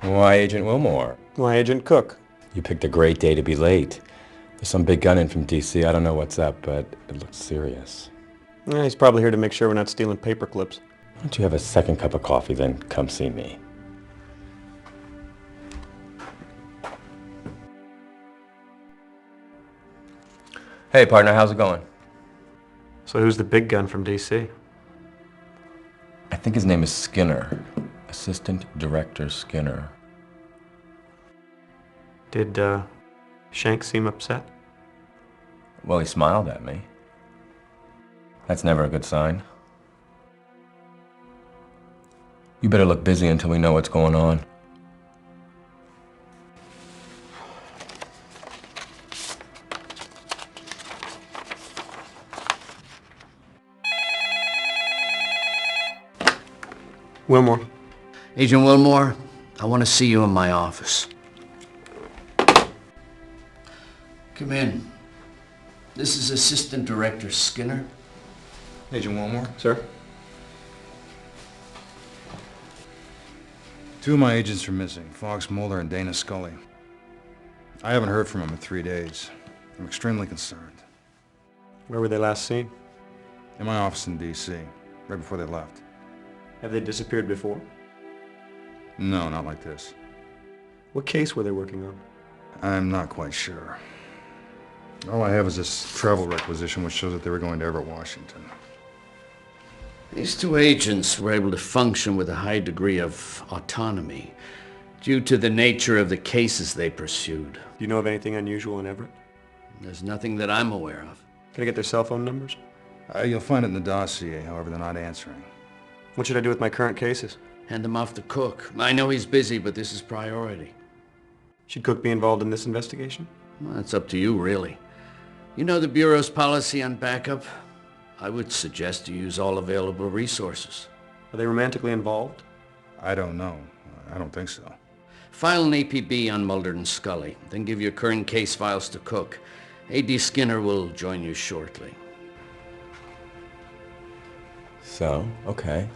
Why Agent Wilmore? Why Agent Cook? You picked a great day to be late. There's some big gun in from D.C. I don't know what's up, but it looks serious. He's probably here to make sure we're not stealing paper clips. Why don't you have a second cup of coffee, then come see me? Hey, partner, how's it going? So who's the big gun from D.C.? I think his name is Skinner. Assistant Director Skinner. Did, Shank seem upset? Well, he smiled at me. That's never a good sign. You better look busy until we know what's going on. Wilmore. Agent Wilmore, I want to see you in my office. Come in. This is Assistant Director Skinner. Agent Wilmore? Sir? Two of my agents are missing, Fox Mulder and Dana Scully. I haven't heard from them in 3 days. I'm extremely concerned. Where were they last seen? In my office in D.C., right before they left. Have they disappeared before? No, not like this. What case were they working on? I'm not quite sure. All I have is this travel requisition which shows that they were going to Everett, Washington. These two agents were able to function with a high degree of autonomy due to the nature of the cases they pursued. Do you know of anything unusual in Everett? There's nothing that I'm aware of. Can I get their cell phone numbers? You'll find it in the dossier, however they're not answering. What should I do with my current cases? Hand them off to Cook. I know he's busy, but this is priority. Should Cook be involved in this investigation? Well, it's up to you, really. You know the Bureau's policy on backup? I would suggest you use all available resources. Are they romantically involved? I don't know. I don't think so. File an APB on Mulder and Scully, then give your current case files to Cook. A.D. Skinner will join you shortly. So, okay.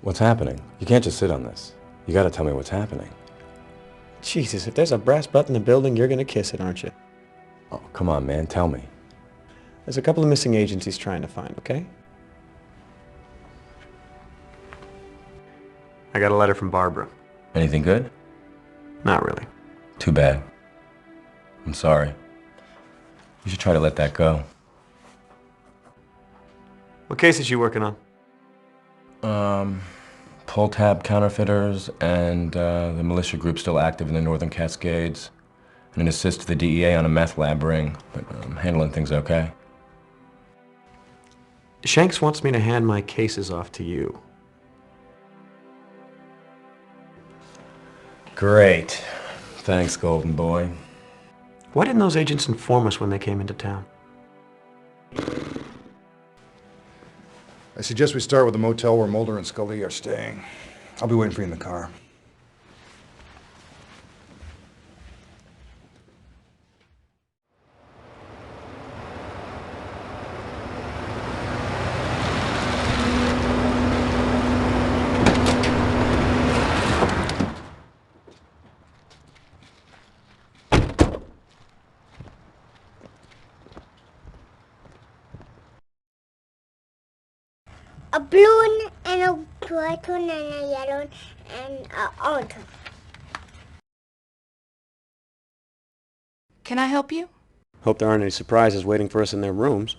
What's happening? You can't just sit on this. You gotta tell me what's happening. Jesus, if there's a brass butt in the building, you're gonna kiss it, aren't you? Oh, come on, man, tell me. There's a couple of missing agents he's trying to find, okay? I got a letter from Barbara. Anything good? Not really. Too bad. I'm sorry. You should try to let that go. What case is she working on? Pull tab counterfeiters and the militia group still active in the Northern Cascades. And an assist to the DEA on a meth lab ring, but I'm handling things okay. Shanks wants me to hand my cases off to you. Great. Thanks, Golden Boy. Why didn't those agents inform us when they came into town? I suggest we start with the motel where Mulder and Scully are staying. I'll be waiting for you in the car. A blue one and a white one and a yellow one and a orange one. Can I help you? Hope there aren't any surprises waiting for us in their rooms.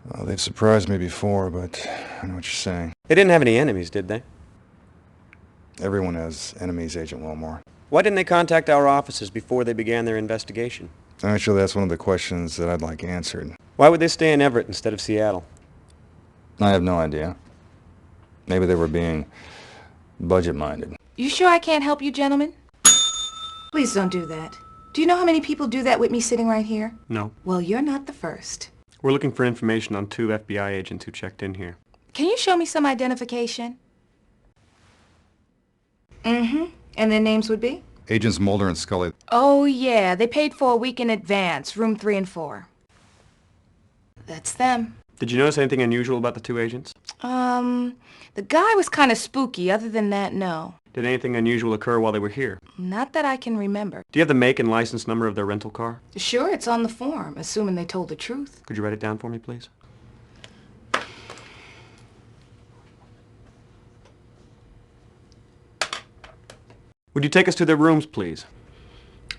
Well, they've surprised me before, but I know what you're saying. They didn't have any enemies, did they? Everyone has enemies, Agent Wilmore. Why didn't they contact our offices before they began their investigation? Actually, that's one of the questions that I'd like answered. Why would they stay in Everett instead of Seattle? I have no idea. Maybe they were being budget-minded. You sure I can't help you, gentlemen? Please don't do that. Do you know how many people do that with me sitting right here? No. Well, you're not the first. We're looking for information on 2 FBI agents who checked in here. Can you show me some identification? Mm-hmm. And their names would be? Agents Mulder and Scully. Oh, yeah. They paid for a week in advance, room 3 and 4. That's them. Did you notice anything unusual about the 2 agents? The guy was kind of spooky. Other than that, no. Did anything unusual occur while they were here? Not that I can remember. Do you have the make and license number of their rental car? Sure, it's on the form, assuming they told the truth. Could you write it down for me, please? Would you take us to their rooms, please?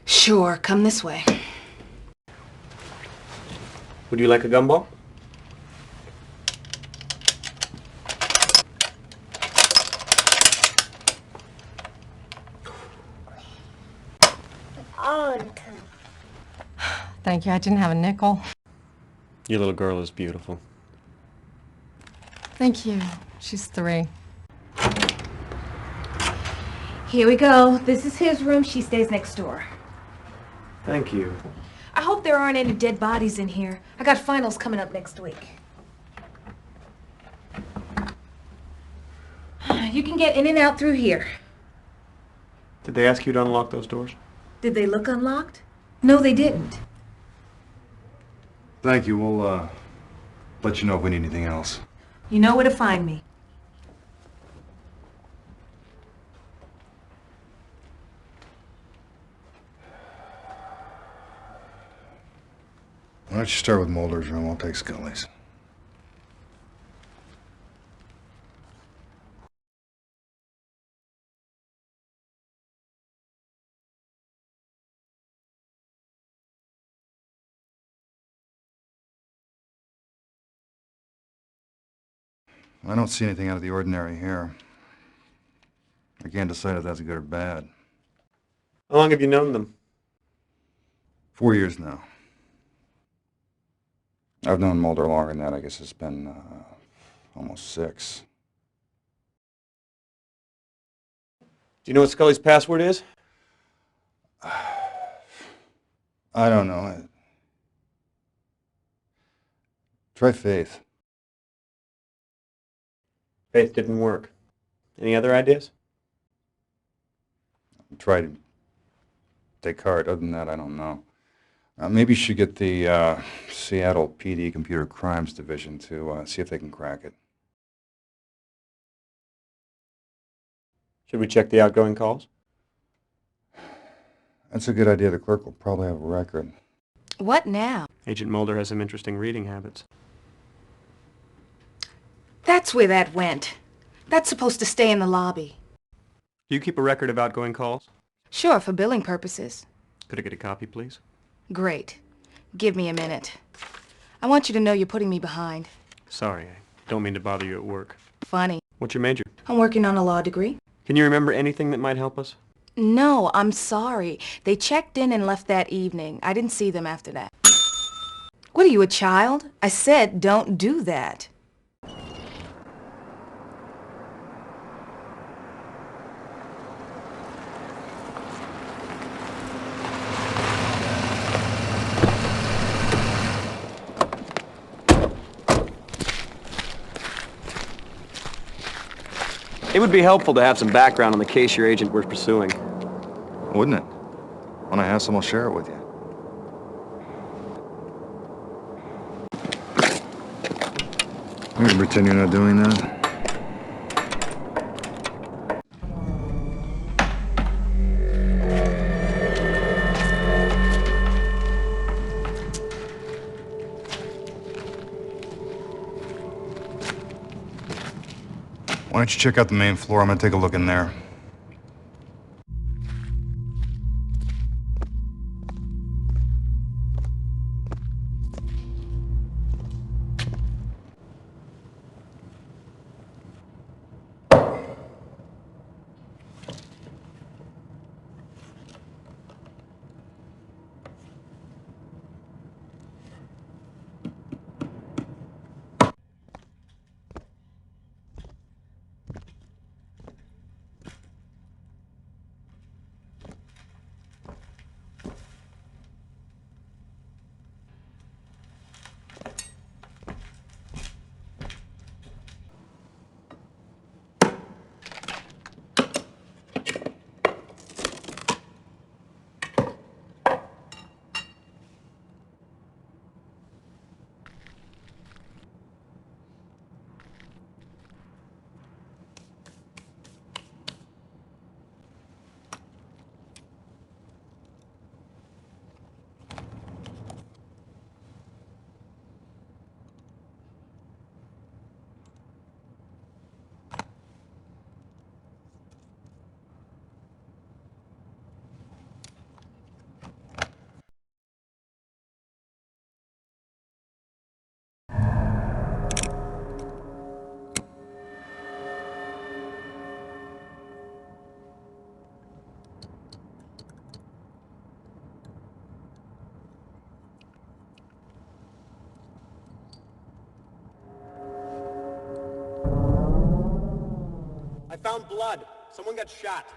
Sure, come this way. Would you like a gumball? All the time. Thank you. I didn't have a nickel. Your little girl is beautiful. Thank you. She's 3. Here we go. This is his room. She stays next door. Thank you. I hope there aren't any dead bodies in here. I got finals coming up next week. You can get in and out through here. Did they ask you to unlock those doors? Did they look unlocked? No, they didn't. Thank you. We'll, let you know if we need anything else. You know where to find me. Why don't you start with Mulder's room? I'll take Scully's. I don't see anything out of the ordinary here. I can't decide if that's good or bad. How long have you known them? 4 years now. I've known Mulder longer than that. I guess it's been almost 6. Do you know what Scully's password is? I don't know. Try Faith. Faith didn't work. Any other ideas? Try Descartes. Other than that, I don't know. Maybe you should get the Seattle PD Computer Crimes Division to see if they can crack it. Should we check the outgoing calls? That's a good idea. The clerk will probably have a record. What now? Agent Mulder has some interesting reading habits. That's where that went. That's supposed to stay in the lobby. Do you keep a record of outgoing calls? Sure, for billing purposes. Could I get a copy, please? Great. Give me a minute. I want you to know you're putting me behind. Sorry, I don't mean to bother you at work. Funny. What's your major? I'm working on a law degree. Can you remember anything that might help us? No, I'm sorry. They checked in and left that evening. I didn't see them after that. What are you, a child? I said don't do that. It would be helpful to have some background on the case your agent was pursuing. Wouldn't it? When I have some, I'll share it with you. You can pretend you're not doing that. Why don't you check out the main floor? I'm gonna take a look in there. I found blood. Someone got shot.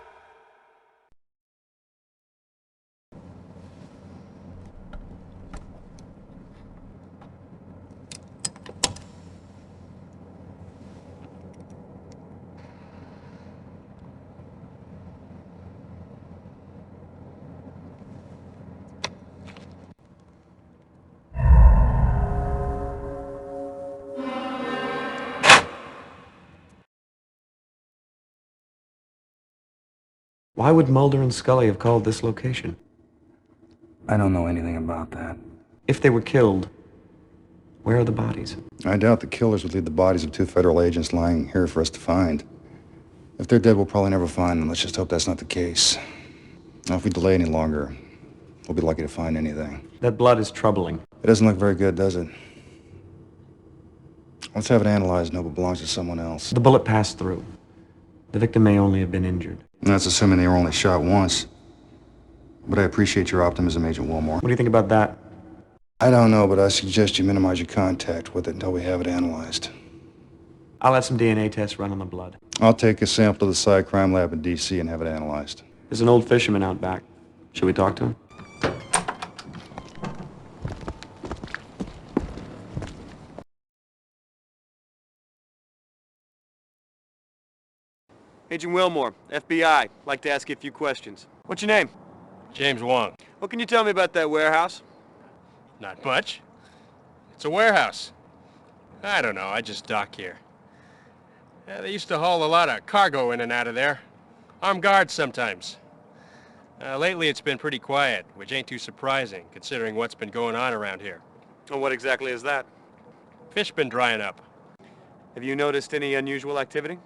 Why would Mulder and Scully have called this location? I don't know anything about that. If they were killed, where are the bodies? I doubt the killers would leave the bodies of 2 federal agents lying here for us to find. If they're dead, we'll probably never find them. Let's just hope that's not the case. Now, if we delay any longer, we'll be lucky to find anything. That blood is troubling. It doesn't look very good, does it? Let's have it analyzed and hope it belongs to someone else. The bullet passed through. The victim may only have been injured. And that's assuming they were only shot once. But I appreciate your optimism, Agent Wilmore. What do you think about that? I don't know, but I suggest you minimize your contact with it until we have it analyzed. I'll have some DNA tests run on the blood. I'll take a sample to the side crime lab in D.C. and have it analyzed. There's an old fisherman out back. Should we talk to him? Agent Wilmore, FBI. Like to ask you a few questions. What's your name? James Wong. What can you tell me about that warehouse? Not much. It's a warehouse. I don't know, I just dock here. They used to haul a lot of cargo in and out of there. Armed guards sometimes. Lately it's been pretty quiet, which ain't too surprising, considering what's been going on around here. Well, what exactly is that? Fish been drying up. Have you noticed any unusual activity?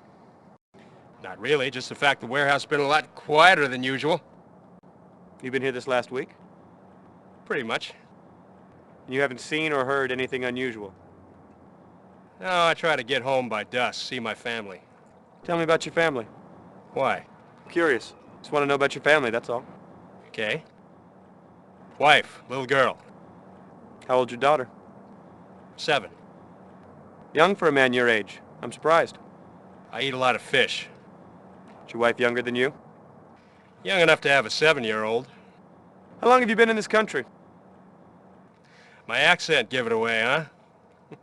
Not really, just the fact the warehouse been a lot quieter than usual. You been here this last week? Pretty much. And you haven't seen or heard anything unusual? No, I try to get home by dusk, see my family. Tell me about your family. Why? Curious. Just want to know about your family, that's all. Okay. Wife, little girl. How old's your daughter? 7. Young for a man your age. I'm surprised. I eat a lot of fish. Is your wife younger than you? Young enough to have a 7-year-old. How long have you been in this country? My accent give it away, huh?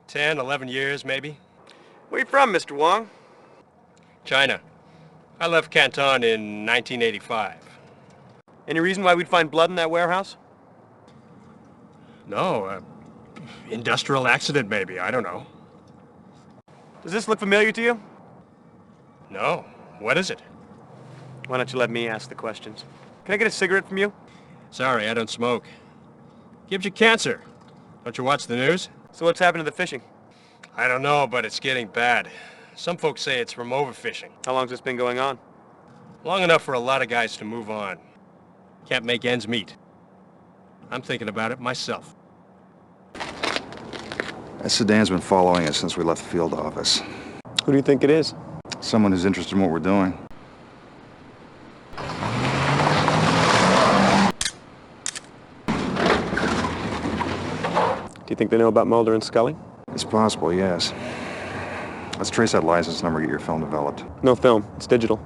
10, 11 years, maybe. Where you from, Mr. Wong? China. I left Canton in 1985. Any reason why we'd find blood in that warehouse? No, industrial accident maybe, I don't know. Does this look familiar to you? No, what is it? Why don't you let me ask the questions? Can I get a cigarette from you? Sorry, I don't smoke. Gives you cancer. Don't you watch the news? So what's happened to the fishing? I don't know, but it's getting bad. Some folks say it's from overfishing. How long's this been going on? Long enough for a lot of guys to move on. Can't make ends meet. I'm thinking about it myself. That sedan's been following us since we left the field office. Who do you think it is? Someone who's interested in what we're doing. Do you think they know about Mulder and Scully? It's possible, yes. Let's trace that license number, get your film developed. No film. It's digital.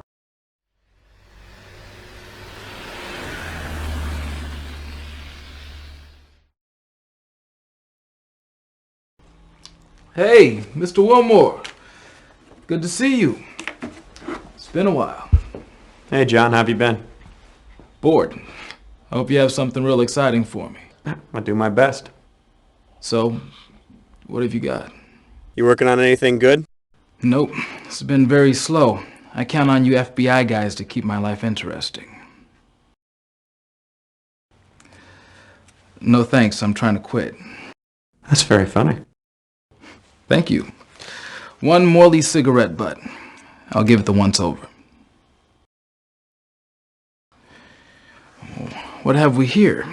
Hey, Mr. Wilmore. Good to see you. It's been a while. Hey, John. How have you been? Bored. I hope you have something real exciting for me. I do my best. So, what have you got? You working on anything good? Nope. It's been very slow. I count on you FBI guys to keep my life interesting. No thanks, I'm trying to quit. That's very funny. Thank you. One Morley cigarette butt. I'll give it the once over. What have we here?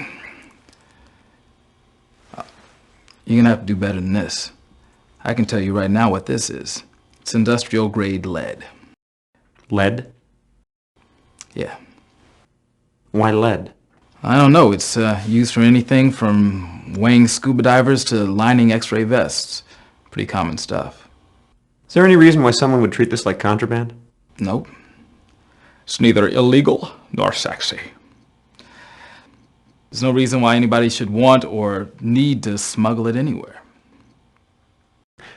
You're gonna have to do better than this. I can tell you right now what this is. It's industrial grade lead. Lead? Yeah. Why lead? I don't know. It's used for anything from weighing scuba divers to lining X-ray vests. Pretty common stuff. Is there any reason why someone would treat this like contraband? Nope. It's neither illegal nor sexy. There's no reason why anybody should want or need to smuggle it anywhere.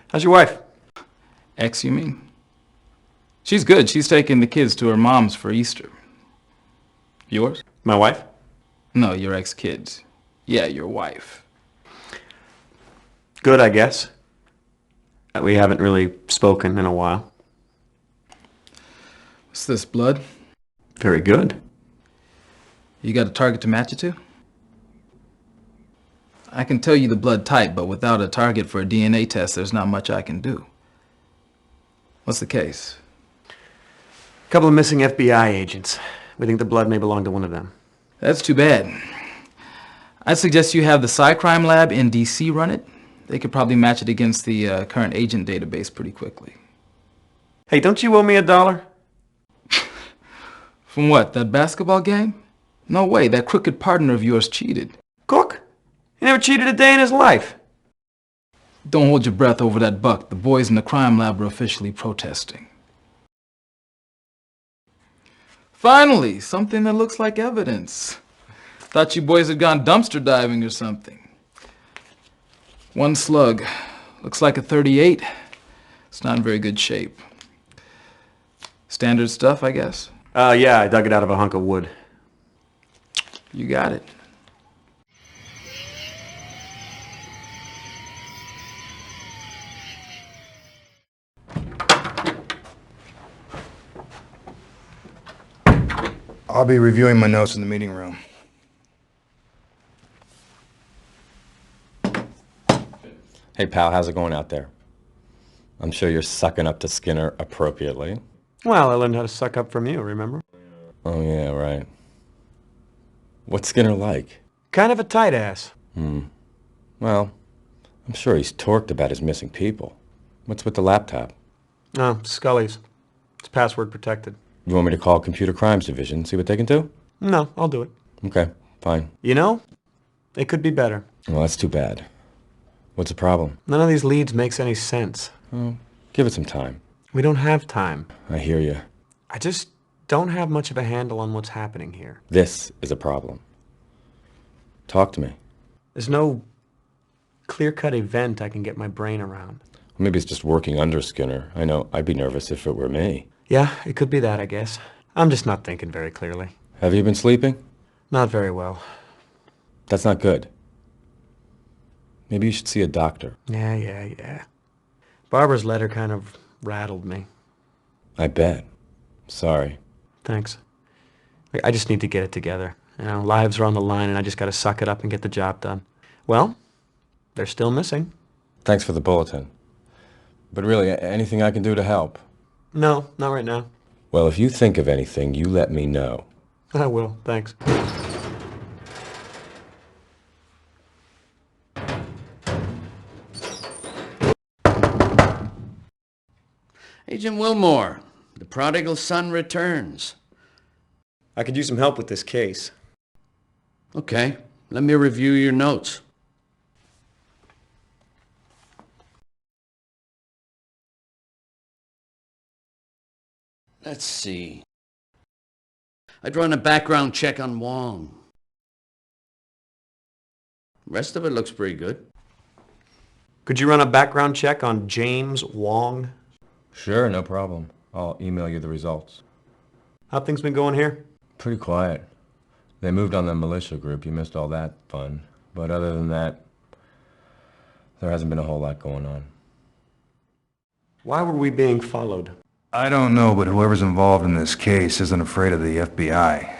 How's your wife? Ex, you mean? She's good. She's taking the kids to her mom's for Easter. Yours? My wife? No, your ex-kids. Yeah, your wife. Good, I guess. We haven't really spoken in a while. What's this, blood? Very good. You got a target to match it to? I can tell you the blood type, but without a target for a DNA test, there's not much I can do. What's the case? A couple of missing FBI agents. We think the blood may belong to one of them. That's too bad. I'd suggest you have the Cycrime lab in DC run it. They could probably match it against the current agent database pretty quickly. Hey, don't you owe me $1? From what, that basketball game? No way, that crooked partner of yours cheated. Cook? He never cheated a day in his life. Don't hold your breath over that buck. The boys in the crime lab are officially protesting. Finally, something that looks like evidence. Thought you boys had gone dumpster diving or something. One slug. Looks like a .38. It's not in very good shape. Standard stuff, I guess? Yeah, I dug it out of a hunk of wood. You got it. I'll be reviewing my notes in the meeting room. Hey, pal, how's it going out there? I'm sure you're sucking up to Skinner appropriately. Well, I learned how to suck up from you, remember? Oh, yeah, right. What's Skinner like? Kind of a tight ass. Well, I'm sure he's torqued about his missing people. What's with the laptop? Oh, Scully's. It's password protected. You want me to call Computer Crimes Division, see what they can do? No, I'll do it. Okay, fine. You know, it could be better. Well, that's too bad. What's the problem? None of these leads makes any sense. Oh, give it some time. We don't have time. I hear you. I just don't have much of a handle on what's happening here. This is a problem. Talk to me. There's no clear-cut event I can get my brain around. Maybe it's just working under Skinner. I know I'd be nervous if it were me. Yeah, it could be that, I guess. I'm just not thinking very clearly. Have you been sleeping? Not very well. That's not good. Maybe you should see a doctor. Yeah. Barbara's letter kind of rattled me. I bet. Sorry. Thanks. I just need to get it together. You know, lives are on the line and I just gotta suck it up and get the job done. Well, they're still missing. Thanks for the bulletin. But really, anything I can do to help? No, not right now. Well, if you think of anything, you let me know. I will, thanks. Agent Wilmore, the prodigal son returns. I could use some help with this case. Okay, let me review your notes. Let's see. I'd run a background check on Wong. Rest of it looks pretty good. Could you run a background check on James Wong? Sure, no problem. I'll email you the results. How things been going here? Pretty quiet. They moved on the militia group. You missed all that fun. But other than that, there hasn't been a whole lot going on. Why were we being followed? I don't know, but whoever's involved in this case isn't afraid of the FBI.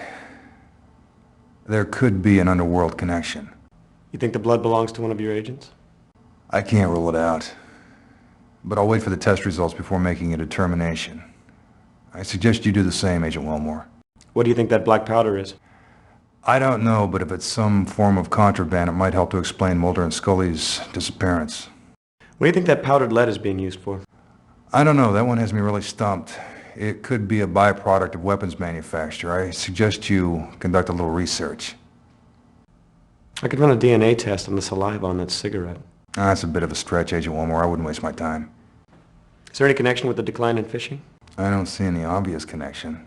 There could be an underworld connection. You think the blood belongs to one of your agents? I can't rule it out. But I'll wait for the test results before making a determination. I suggest you do the same, Agent Wilmore. What do you think that black powder is? I don't know, but if it's some form of contraband, it might help to explain Mulder and Scully's disappearance. What do you think that powdered lead is being used for? I don't know. That one has me really stumped. It could be a byproduct of weapons manufacture. I suggest you conduct a little research. I could run a DNA test on the saliva on that cigarette. That's a bit of a stretch, Agent Wilmore. I wouldn't waste my time. Is there any connection with the decline in fishing? I don't see any obvious connection.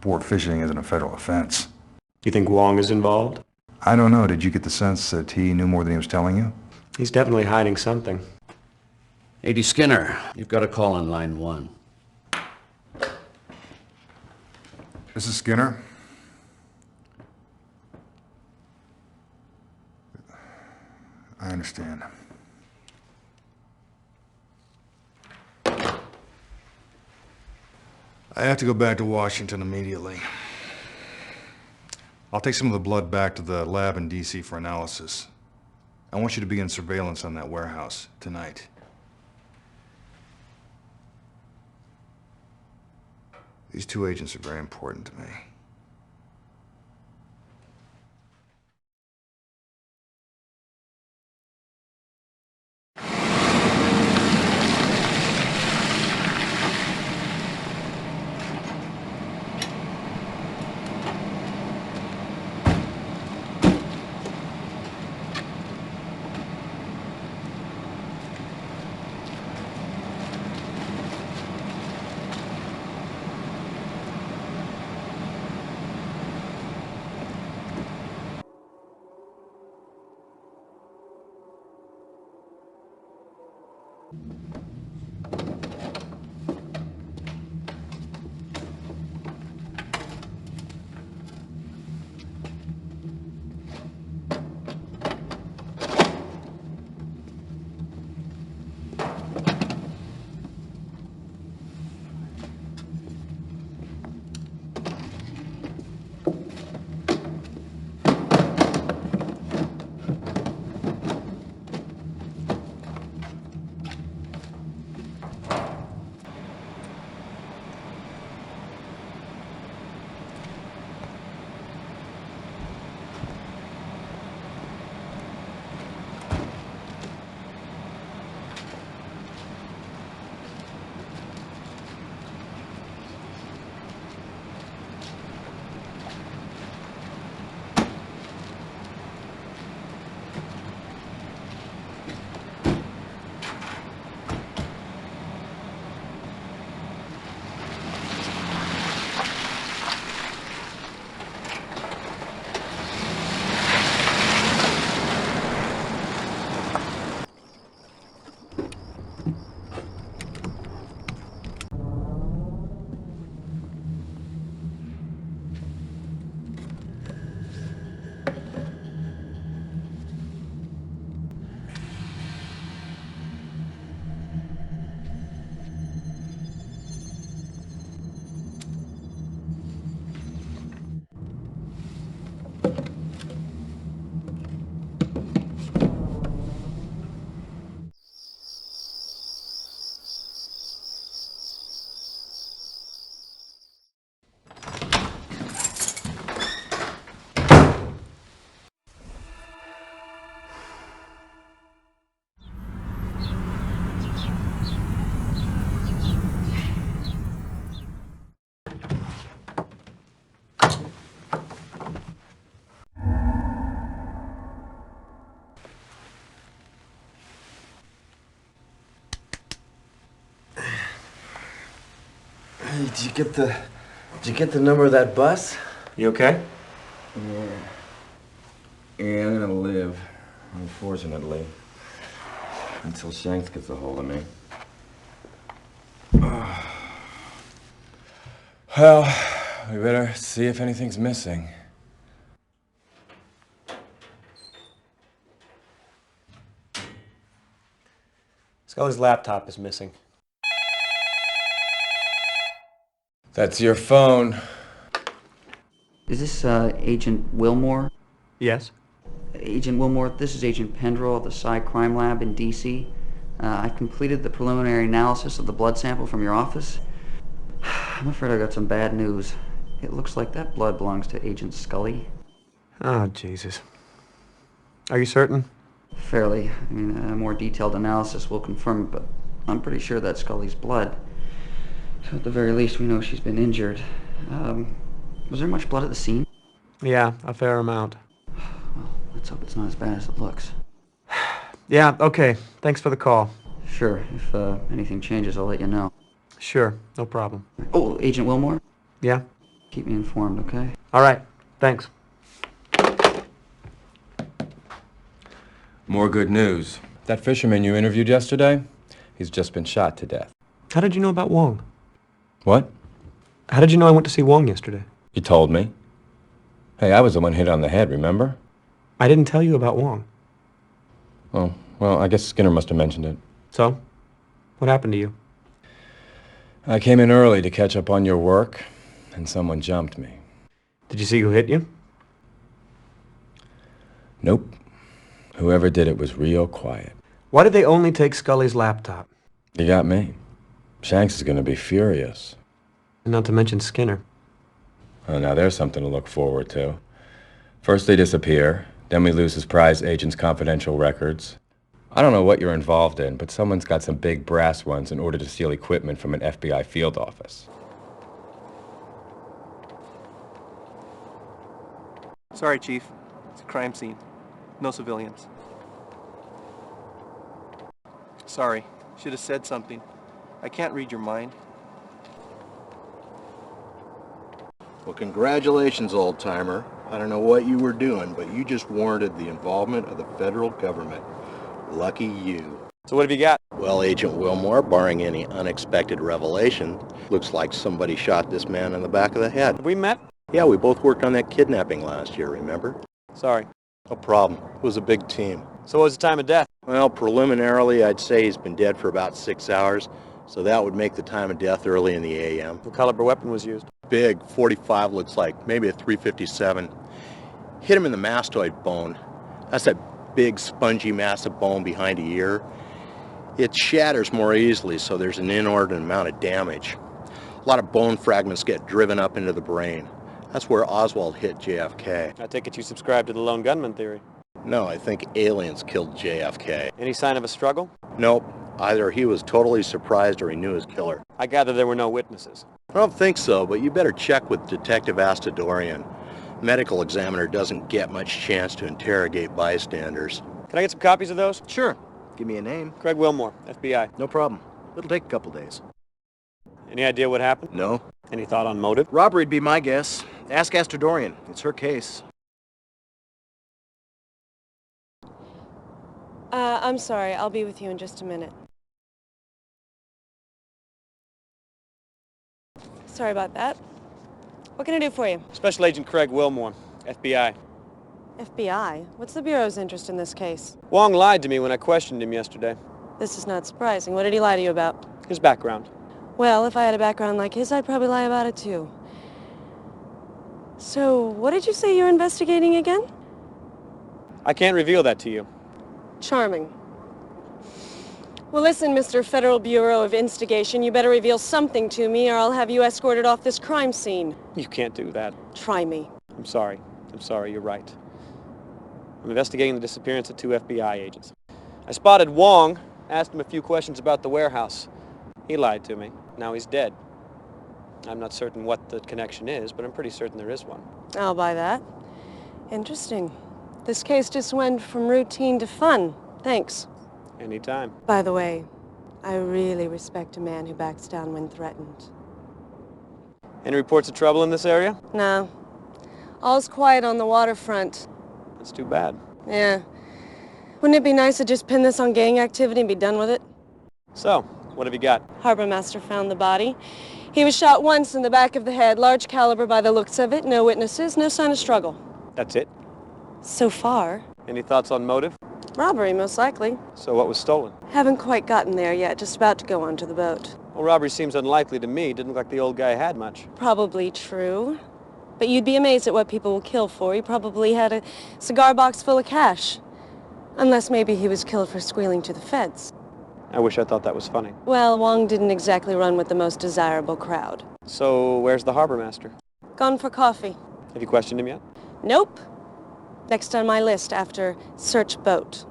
Sport fishing isn't a federal offense. You think Wong is involved? I don't know. Did you get the sense that he knew more than he was telling you? He's definitely hiding something. A.D. Skinner, you've got a call on line 1. This is Skinner. I understand. I have to go back to Washington immediately. I'll take some of the blood back to the lab in D.C. for analysis. I want you to begin surveillance on that warehouse tonight. These 2 agents are very important to me. Hey, did you get the number of that bus? You okay? Yeah, I'm gonna live, unfortunately, until Shanks gets a hold of me. Well, we better see if anything's missing. Scully's laptop is missing. That's your phone. Is this Agent Wilmore? Yes. Agent Wilmore, this is Agent Pendrell of the Psi Crime Lab in D.C. I completed the preliminary analysis of the blood sample from your office. I'm afraid I got some bad news. It looks like that blood belongs to Agent Scully. Oh, Jesus. Are you certain? Fairly. I mean, a more detailed analysis will confirm it, but I'm pretty sure that's Scully's blood. So at the very least, we know she's been injured. Was there much blood at the scene? Yeah, a fair amount. Well, let's hope it's not as bad as it looks. Yeah, okay. Thanks for the call. Sure. If anything changes, I'll let you know. Sure, no problem. Oh, Agent Wilmore? Yeah? Keep me informed, okay? All right, thanks. More good news. That fisherman you interviewed yesterday, he's just been shot to death. How did you know about Wong? What? How did you know I went to see Wong yesterday? You told me. Hey, I was the one hit on the head, remember? I didn't tell you about Wong. Oh, well, I guess Skinner must have mentioned it. So? What happened to you? I came in early to catch up on your work, and someone jumped me. Did you see who hit you? Nope. Whoever did it was real quiet. Why did they only take Scully's laptop? You got me. Shanks is gonna be furious. And not to mention Skinner. Oh, now there's something to look forward to. First they disappear, then we lose his prize agent's confidential records. I don't know what you're involved in, but someone's got some big brass ones in order to steal equipment from an FBI field office. Sorry, Chief. It's a crime scene. No civilians. Sorry. Should have said something. I can't read your mind. Well, congratulations, old-timer. I don't know what you were doing, but you just warranted the involvement of the federal government. Lucky you. So what have you got? Well, Agent Wilmore, barring any unexpected revelation, looks like somebody shot this man in the back of the head. Have we met? Yeah, we both worked on that kidnapping last year, remember? Sorry. No problem. It was a big team. So what was the time of death? Well, preliminarily, I'd say he's been dead for about 6 hours, so that would make the time of death early in the a.m. What caliber weapon was used? Big, 45 looks like, maybe a 357. Hit him in the mastoid bone. That's that big, spongy mass of bone behind the ear. It shatters more easily, so there's an inordinate amount of damage. A lot of bone fragments get driven up into the brain. That's where Oswald hit JFK. I take it you subscribe to the lone gunman theory. No, I think aliens killed JFK. Any sign of a struggle? Nope. Either he was totally surprised or he knew his killer. I gather there were no witnesses. I don't think so, but you better check with Detective Astadorian. Medical examiner doesn't get much chance to interrogate bystanders. Can I get some copies of those? Sure. Give me a name. Craig Wilmore, FBI. No problem. It'll take a couple days. Any idea what happened? No. Any thought on motive? Robbery'd be my guess. Ask Astadorian. It's her case. I'm sorry. I'll be with you in just a minute. Sorry about that. What can I do for you? Special Agent Craig Wilmore, FBI. FBI? What's the Bureau's interest in this case? Wong lied to me when I questioned him yesterday. This is not surprising. What did he lie to you about? His background. Well, if I had a background like his, I'd probably lie about it too. So, what did you say you're investigating again? I can't reveal that to you. Charming. Well, listen, Mr. Federal Bureau of Instigation, you better reveal something to me or I'll have you escorted off this crime scene. You can't do that. Try me. I'm sorry. You're right. I'm investigating the disappearance of 2 FBI agents. I spotted Wong, asked him a few questions about the warehouse. He lied to me. Now he's dead. I'm not certain what the connection is, but I'm pretty certain there is one. I'll buy that. Interesting. This case just went from routine to fun. Thanks. Anytime. By the way, I really respect a man who backs down when threatened. Any reports of trouble in this area? No. All's quiet on the waterfront. That's too bad. Yeah. Wouldn't it be nice to just pin this on gang activity and be done with it? So, what have you got? Harbor Master found the body. He was shot once in the back of the head, large caliber by the looks of it, no witnesses, no sign of struggle. That's it? So far. Any thoughts on motive? Robbery, most likely. So what was stolen? Haven't quite gotten there yet, just about to go onto the boat. Well, robbery seems unlikely to me. Didn't look like the old guy had much. Probably true. But you'd be amazed at what people will kill for. He probably had a cigar box full of cash. Unless maybe he was killed for squealing to the feds. I wish I thought that was funny. Well, Wong didn't exactly run with the most desirable crowd. So, where's the harbor master? Gone for coffee. Have you questioned him yet? Nope. Next on my list after search boat.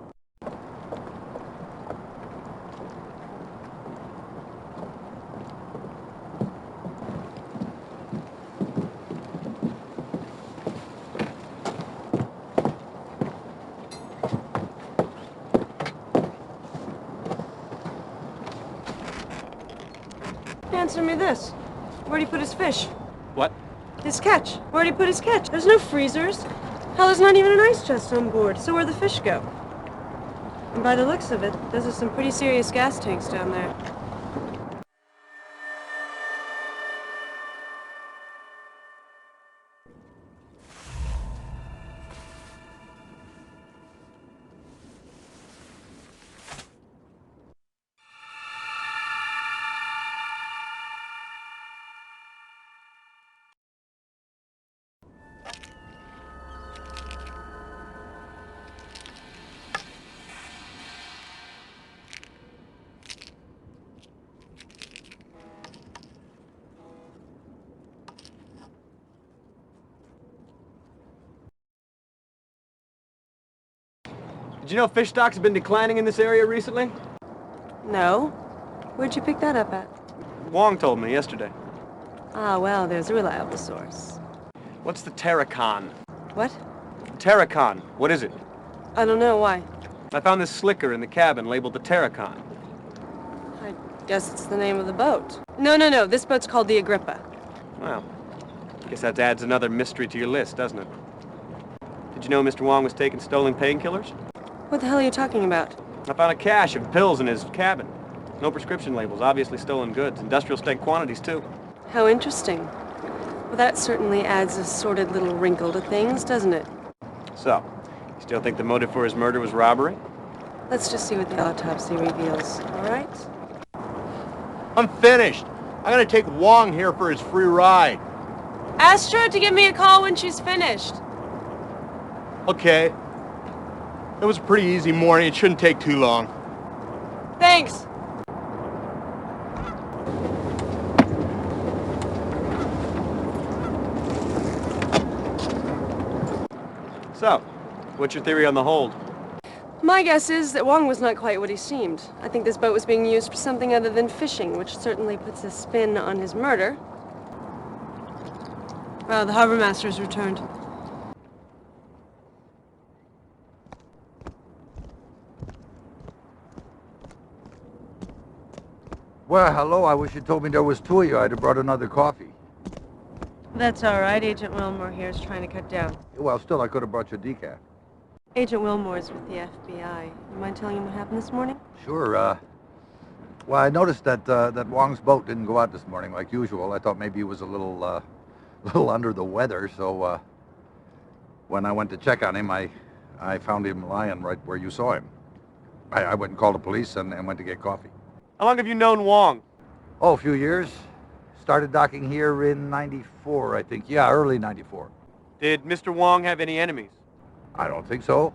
Answer me this. Where'd he put his fish? What? His catch. Where'd he put his catch? There's no freezers. Hell, there's not even an ice chest on board. So where'd the fish go? And by the looks of it, those are some pretty serious gas tanks down there. Did you know fish stocks have been declining in this area recently? No. Where'd you pick that up at? Wong told me yesterday. Ah, well, there's a reliable source. What's the Terracon? What? Terracon. What is it? I don't know. Why? I found this slicker in the cabin labeled the Terracon. I guess it's the name of the boat. No. This boat's called the Agrippa. Well, I guess that adds another mystery to your list, doesn't it? Did you know Mr. Wong was taking stolen painkillers? What the hell are you talking about? I found a cache of pills in his cabin. No prescription labels, obviously stolen goods. Industrial state quantities, too. How interesting. Well, that certainly adds a sordid little wrinkle to things, doesn't it? So, you still think the motive for his murder was robbery? Let's just see what the autopsy reveals, all right? I'm finished. I'm gonna take Wong here for his free ride. Ask her to give me a call when she's finished. Okay. It was a pretty easy morning. It shouldn't take too long. Thanks. So, what's your theory on the hold? My guess is that Wong was not quite what he seemed. I think this boat was being used for something other than fishing, which certainly puts a spin on his murder. The harbor master's returned. Well, hello. I wish you told me there was two of you. I'd have brought another coffee. That's all right. Agent Wilmore here is trying to cut down. Well, still, I could have brought you decaf. Agent Wilmore is with the FBI. You mind telling him what happened this morning? Sure. Well, I noticed that that Wong's boat didn't go out this morning like usual. I thought maybe he was a little under the weather. So when I went to check on him, I found him lying right where you saw him. I went and called the police and went to get coffee. How long have you known Wong? Oh, a few years. Started docking here in '94, I think. Yeah, early '94. Did Mr. Wong have any enemies? I don't think so.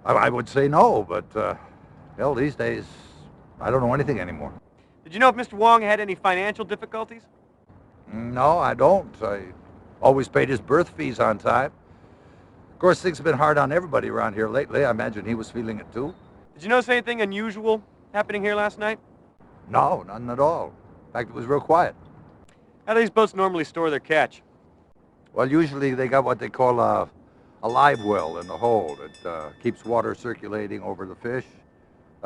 I would say no, but hell, these days, I don't know anything anymore. Did you know if Mr. Wong had any financial difficulties? No, I don't. I always paid his berth fees on time. Of course, things have been hard on everybody around here lately. I imagine he was feeling it too. Did you notice anything unusual happening here last night? No, none at all. In fact, it was real quiet. How do these boats normally store their catch? Well, usually they got what they call a live well in the hold. It keeps water circulating over the fish.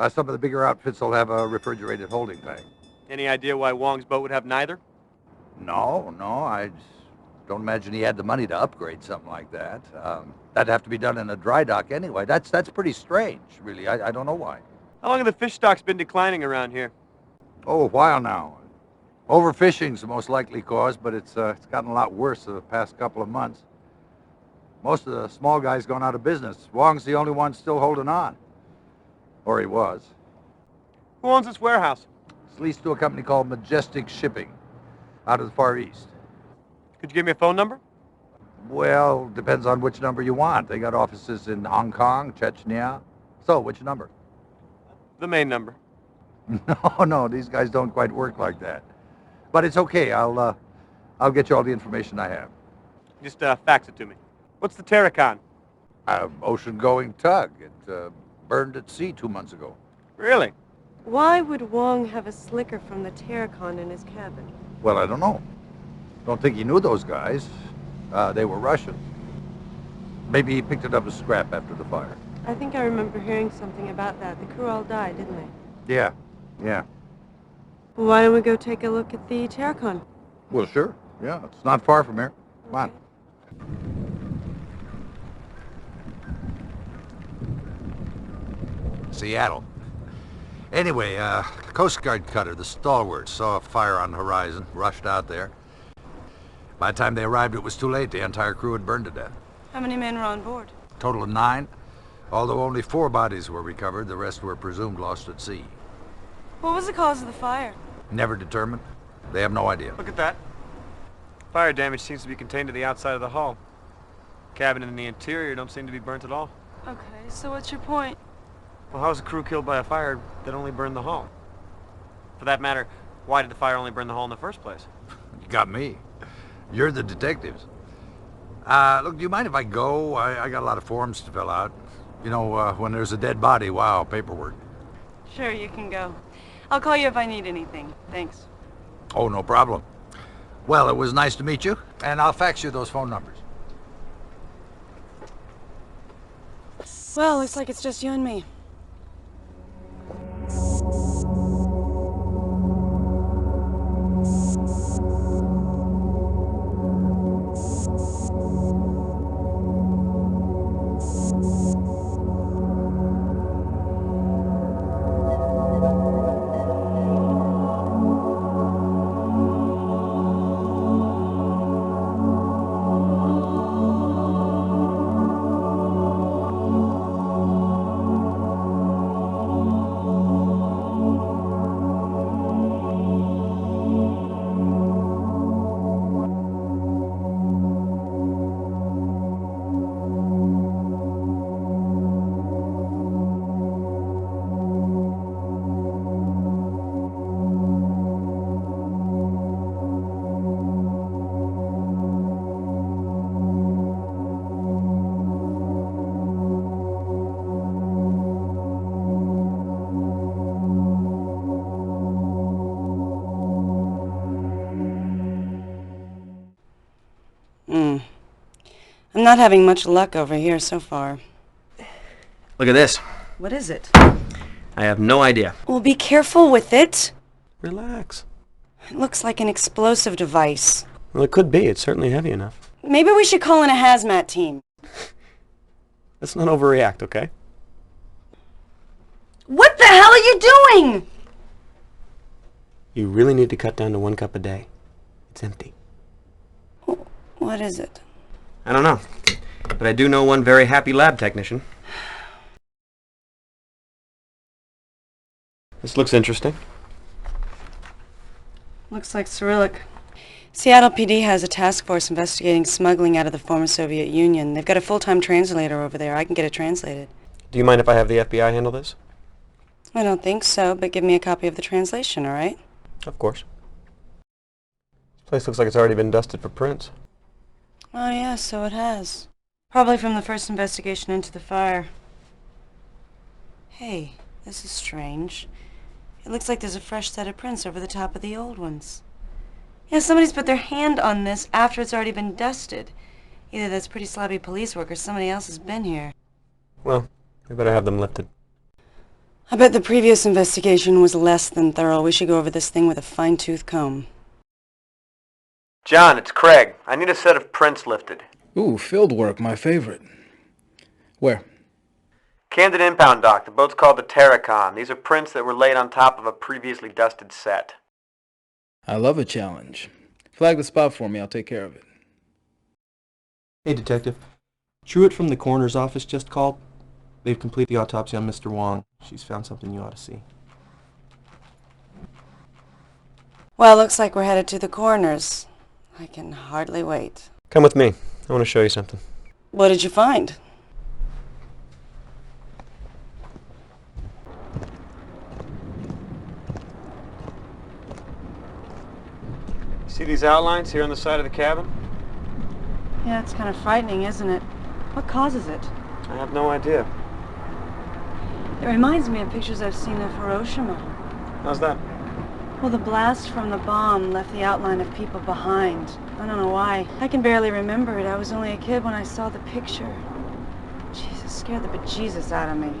Some of the bigger outfits will have a refrigerated holding tank. Any idea why Wong's boat would have neither? No, I just don't imagine he had the money to upgrade something like that. That'd have to be done in a dry dock anyway. That's pretty strange, really. I don't know why. How long have the fish stocks been declining around here? Oh, a while now. Overfishing's the most likely cause, but it's gotten a lot worse the past couple of months. Most of the small guys gone out of business. Wong's the only one still holding on. Or he was. Who owns this warehouse? It's leased to a company called Majestic Shipping, out of the Far East. Could you give me a phone number? Well, depends on which number you want. They got offices in Hong Kong, Chechnya. So, which number? The main number. No, these guys don't quite work like that. But it's okay. I'll get you all the information I have. Just fax it to me. What's the Terracon? Ocean-going tug. It burned at sea 2 months ago. Really? Why would Wong have a slicker from the Terracon in his cabin? Well, I don't know. Don't think he knew those guys. They were Russian. Maybe he picked it up as scrap after the fire. I think I remember hearing something about that. The crew all died, didn't they? Yeah. Well, why don't we go take a look at the Terracon? Well, sure. Yeah, it's not far from here. Come on. Seattle. Anyway, Coast Guard cutter, the Stalwart, saw a fire on the horizon, rushed out there. By the time they arrived, it was too late. The entire crew had burned to death. How many men were on board? Total of 9. Although only 4 bodies were recovered, the rest were presumed lost at sea. What was the cause of the fire? Never determined. They have no idea. Look at that. Fire damage seems to be contained to the outside of the hull. Cabin and the interior don't seem to be burnt at all. Okay, so what's your point? Well, how was the crew killed by a fire that only burned the hull? For that matter, why did the fire only burn the hull in the first place? You got me. You're the detectives. Look, do you mind if I go? I got a lot of forms to fill out. You know, when there's a dead body, wow, paperwork. Sure, you can go. I'll call you if I need anything. Thanks. Oh, no problem. Well, it was nice to meet you, and I'll fax you those phone numbers. Well, looks like it's just you and me. I'm not having much luck over here so far. Look at this. What is it? I have no idea. Well, be careful with it. Relax. It looks like an explosive device. Well, it could be. It's certainly heavy enough. Maybe we should call in a hazmat team. Let's not overreact, okay? What the hell are you doing? You really need to cut down to 1 cup a day. It's empty. What is it? I don't know. But I do know one very happy lab technician. This looks interesting. Looks like Cyrillic. Seattle PD has a task force investigating smuggling out of the former Soviet Union. They've got a full-time translator over there. I can get it translated. Do you mind if I have the FBI handle this? I don't think so, but give me a copy of the translation, all right? Of course. This place looks like it's already been dusted for prints. Oh, yeah, so it has. Probably from the first investigation into the fire. Hey, this is strange. It looks like there's a fresh set of prints over the top of the old ones. Yeah, somebody's put their hand on this after it's already been dusted. Either that's pretty sloppy police work or somebody else has been here. Well, we better have them lifted. I bet the previous investigation was less than thorough. We should go over this thing with a fine-tooth comb. John, it's Craig. I need a set of prints lifted. Ooh, field work, my favorite. Where? Camden impound dock. The boat's called the Terracon. These are prints that were laid on top of a previously dusted set. I love a challenge. Flag the spot for me, I'll take care of it. Hey, Detective. Truett from the coroner's office just called. They've completed the autopsy on Mr. Wong. She's found something you ought to see. Well, looks like we're headed to the coroner's. I can hardly wait. Come with me. I want to show you something. What did you find? See these outlines here on the side of the cabin? Yeah, it's kind of frightening, isn't it? What causes it? I have no idea. It reminds me of pictures I've seen of Hiroshima. How's that? Well, the blast from the bomb left the outline of people behind. I don't know why. I can barely remember it. I was only a kid when I saw the picture. Jesus, scared the bejesus out of me.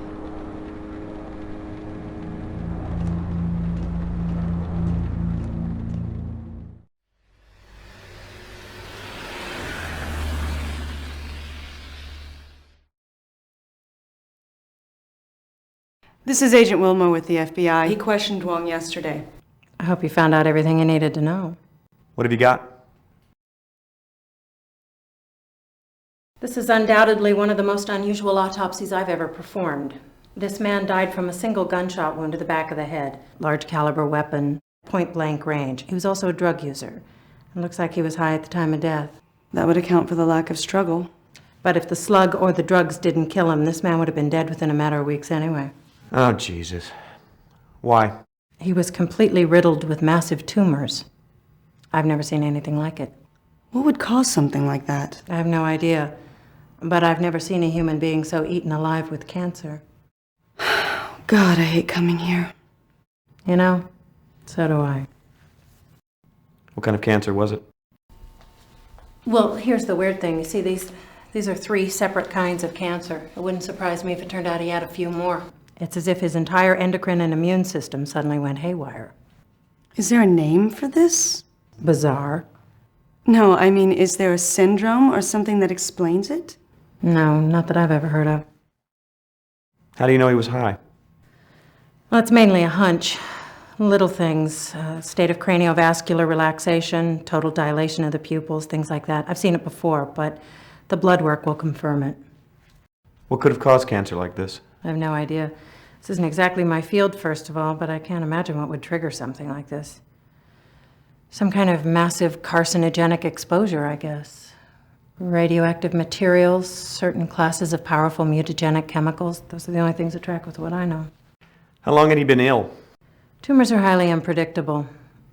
This is Agent Wilmore with the FBI. He questioned Wong yesterday. I hope you found out everything you needed to know. What have you got? This is undoubtedly one of the most unusual autopsies I've ever performed. This man died from a single gunshot wound to the back of the head. Large caliber weapon, point-blank range. He was also a drug user. It looks like he was high at the time of death. That would account for the lack of struggle. But if the slug or the drugs didn't kill him, this man would have been dead within a matter of weeks anyway. Oh, Jesus. Why? He was completely riddled with massive tumors. I've never seen anything like it. What would cause something like that? I have no idea. But I've never seen a human being so eaten alive with cancer. God, I hate coming here. You know, so do I. What kind of cancer was it? Well, here's the weird thing. You see, these are 3 separate kinds of cancer. It wouldn't surprise me if it turned out he had a few more. It's as if his entire endocrine and immune system suddenly went haywire. Is there a name for this? Bizarre. No, I mean, is there a syndrome or something that explains it? No, not that I've ever heard of. How do you know he was high? Well, it's mainly a hunch. Little things, state of craniovascular relaxation, total dilation of the pupils, things like that. I've seen it before, but the blood work will confirm it. What could have caused cancer like this? I have no idea. This isn't exactly my field, first of all, but I can't imagine what would trigger something like this. Some kind of massive carcinogenic exposure, I guess. Radioactive materials, certain classes of powerful mutagenic chemicals. Those are the only things that track with what I know. How long had he been ill? Tumors are highly unpredictable.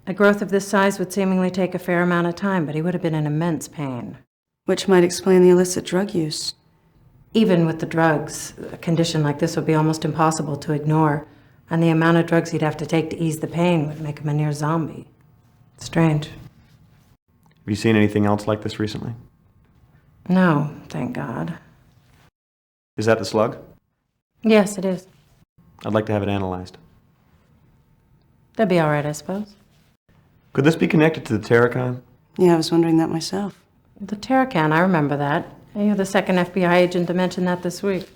A growth of this size would seemingly take a fair amount of time, but he would have been in immense pain. Which might explain the illicit drug use. Even with the drugs, a condition like this would be almost impossible to ignore, and the amount of drugs he'd have to take to ease the pain would make him a near zombie. It's strange. Have you seen anything else like this recently? No, thank God. Is that the slug? Yes, it is. I'd like to have it analyzed. That'd be all right, I suppose. Could this be connected to the Terracon? Yeah, I was wondering that myself. The Terracon, I remember that. You're the second FBI agent to mention that this week.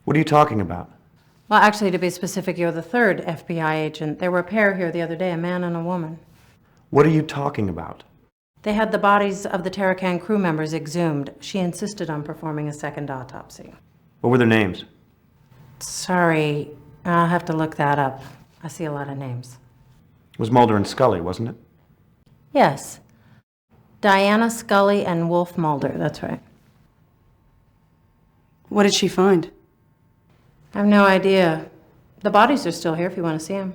What are you talking about? Well, actually, to be specific, you're the 3rd FBI agent. There were a pair here the other day, a man and a woman. What are you talking about? They had the bodies of the Terracon crew members exhumed. She insisted on performing a second autopsy. What were their names? Sorry, I'll have to look that up. I see a lot of names. It was Mulder and Scully, wasn't it? Yes. Diana Scully and Wolf Mulder, that's right. What did she find? I have no idea. The bodies are still here if you want to see them.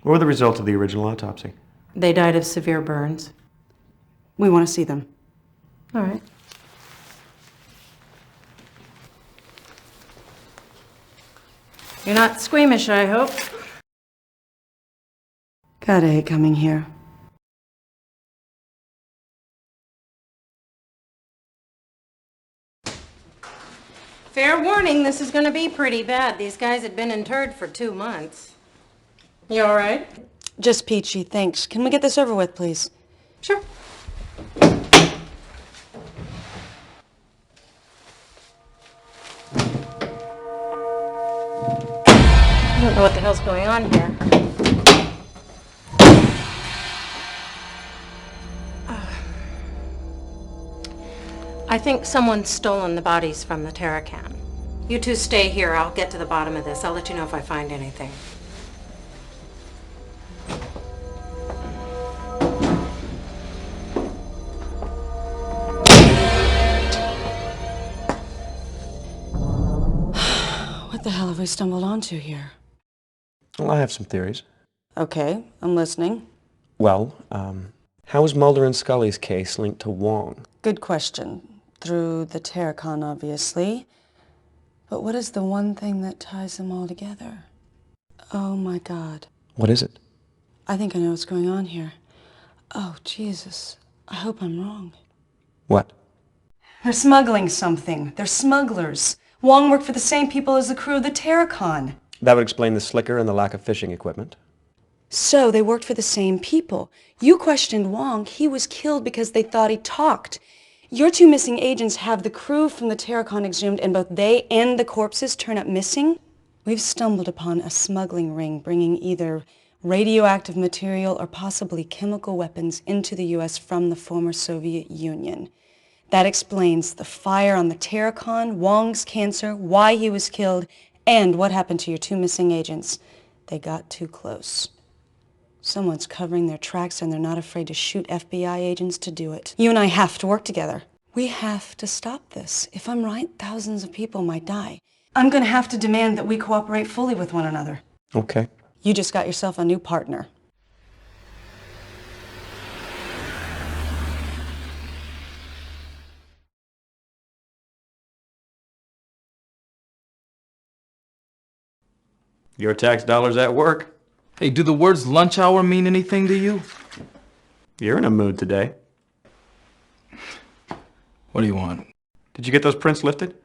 What were the results of the original autopsy? They died of severe burns. We want to see them. All right. You're not squeamish, I hope. God, I hate coming here. Fair warning, this is going to be pretty bad. These guys had been interred for 2 months. You all right? Just peachy, thanks. Can we get this over with, please? Sure. I don't know what the hell's going on here. I think someone's stolen the bodies from the Terracon. You two stay here. I'll get to the bottom of this. I'll let you know if I find anything. What the hell have we stumbled onto here? Well, I have some theories. Okay, I'm listening. Well, how is Mulder and Scully's case linked to Wong? Good question. Through the Terracon, obviously. But what is the one thing that ties them all together? Oh my God. What is it? I think I know what's going on here. Oh, Jesus. I hope I'm wrong. What? They're smuggling something. They're smugglers. Wong worked for the same people as the crew of the Terracon. That would explain the slicker and the lack of fishing equipment. So they worked for the same people. You questioned Wong. He was killed because they thought he talked. Your two missing agents have the crew from the Terracon exhumed, and both they and the corpses turn up missing? We've stumbled upon a smuggling ring bringing either radioactive material or possibly chemical weapons into the U.S. from the former Soviet Union. That explains the fire on the Terracon, Wong's cancer, why he was killed, and what happened to your two missing agents. They got too close. Someone's covering their tracks, and they're not afraid to shoot FBI agents to do it. You and I have to work together. We have to stop this. If I'm right, thousands of people might die. I'm going to have to demand that we cooperate fully with one another. Okay. You just got yourself a new partner. Your tax dollars at work. Hey, do the words lunch hour mean anything to you? You're in a mood today. What do you want? Did you get those prints lifted?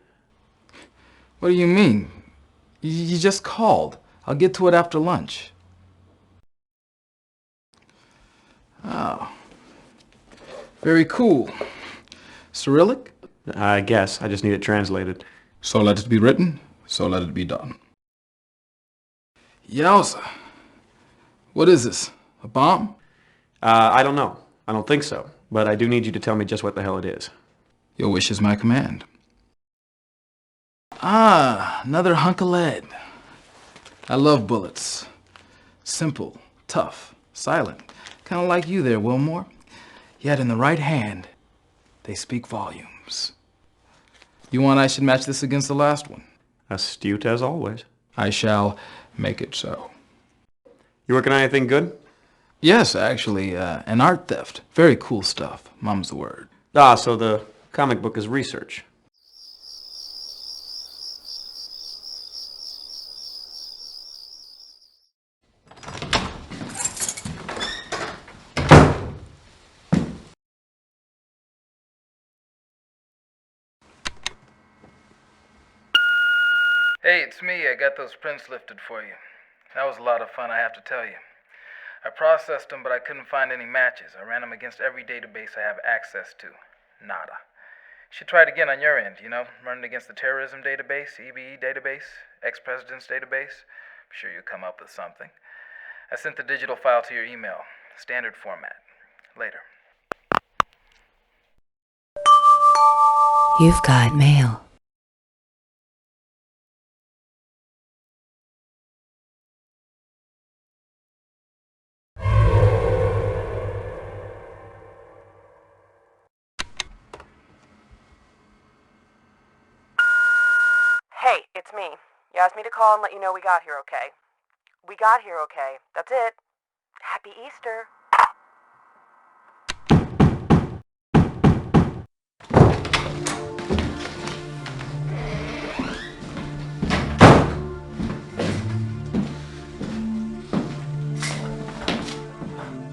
What do you mean? You just called. I'll get to it after lunch. Oh. Very cool. Cyrillic? I guess. I just need it translated. So let it be written, so let it be done. Yowza. What is this? A bomb? I don't know. I don't think so. But I do need you to tell me just what the hell it is. Your wish is my command. Ah, another hunk of lead. I love bullets. Simple, tough, silent. Kind of like you there, Wilmore. Yet in the right hand, they speak volumes. You want I should match this against the last one? Astute as always. I shall make it so. You working on anything good? Yes, actually, an art theft. Very cool stuff. Mum's the word. Ah, so the comic book is research. Hey, it's me. I got those prints lifted for you. That was a lot of fun, I have to tell you. I processed them, but I couldn't find any matches. I ran them against every database I have access to. Nada. You should try it again on your end, you know? Run it against the terrorism database, EBE database, ex-president's database. I'm sure you'll come up with something. I sent the digital file to your email. Standard format. Later. You've got mail. Hey, it's me. You asked me to call and let you know we got here okay. We got here okay. That's it. Happy Easter.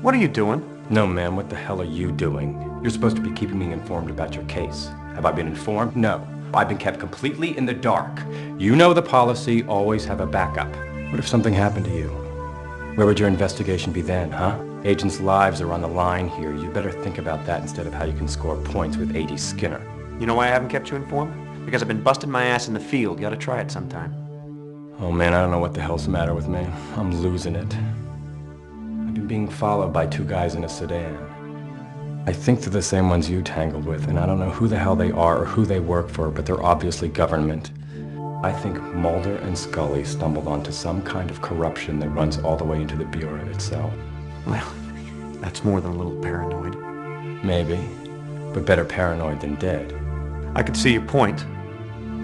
What are you doing? No, ma'am, what the hell are you doing? You're supposed to be keeping me informed about your case. Have I been informed? No. I've been kept completely in the dark. You know the policy, always have a backup. What if something happened to you? Where would your investigation be then, huh? Agents' lives are on the line here. You better think about that instead of how you can score points with A.D. Skinner. You know why I haven't kept you informed? Because I've been busting my ass in the field. You ought to try it sometime. Oh man, I don't know what the hell's the matter with me. I'm losing it. I've been being followed by two guys in a sedan. I think they're the same ones you tangled with, and I don't know who the hell they are or who they work for, but they're obviously government. I think Mulder and Scully stumbled onto some kind of corruption that runs all the way into the Bureau itself. Well, that's more than a little paranoid. Maybe, but better paranoid than dead. I could see your point,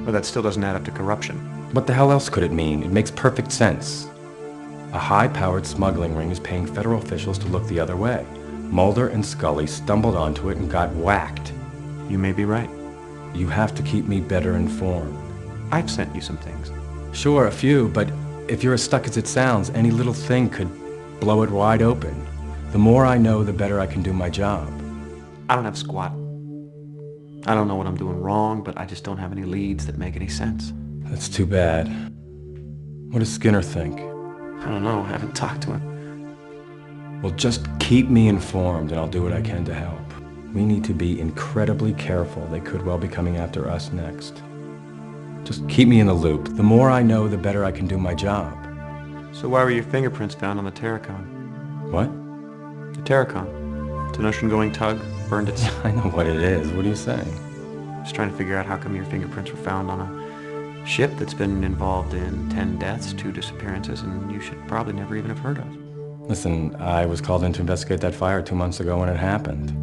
but that still doesn't add up to corruption. What the hell else could it mean? It makes perfect sense. A high-powered smuggling ring is paying federal officials to look the other way. Mulder and Scully stumbled onto it and got whacked. You may be right. You have to keep me better informed. I've sent you some things. Sure, a few, but if you're as stuck as it sounds, any little thing could blow it wide open. The more I know, the better I can do my job. I don't have squat. I don't know what I'm doing wrong, but I just don't have any leads that make any sense. That's too bad. What does Skinner think? I don't know. I haven't talked to him. Well, just keep me informed and I'll do what I can to help. We need to be incredibly careful. They could well be coming after us next. Just keep me in the loop. The more I know, the better I can do my job. So why were your fingerprints found on the Terracon? What? The Terracon. It's an ocean-going tug. Burned its... I know what it is. What are you saying? Just trying to figure out how come your fingerprints were found on a ship that's been involved in 10 deaths, 2 disappearances, and you should probably never even have heard of. Listen, I was called in to investigate that fire 2 months ago when it happened.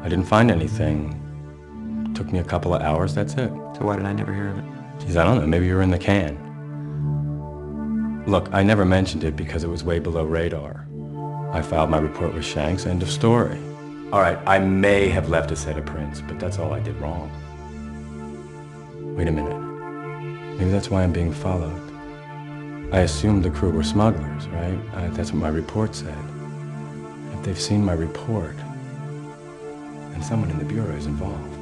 I didn't find anything. Took me a couple of hours, that's it. So why did I never hear of it? Geez, I don't know, maybe you were in the can. Look, I never mentioned it because it was way below radar. I filed my report with Shanks, end of story. All right, I may have left a set of prints, but that's all I did wrong. Wait a minute. Maybe that's why I'm being followed. I assumed the crew were smugglers, right? That's what my report said. If they've seen my report, then someone in the Bureau is involved.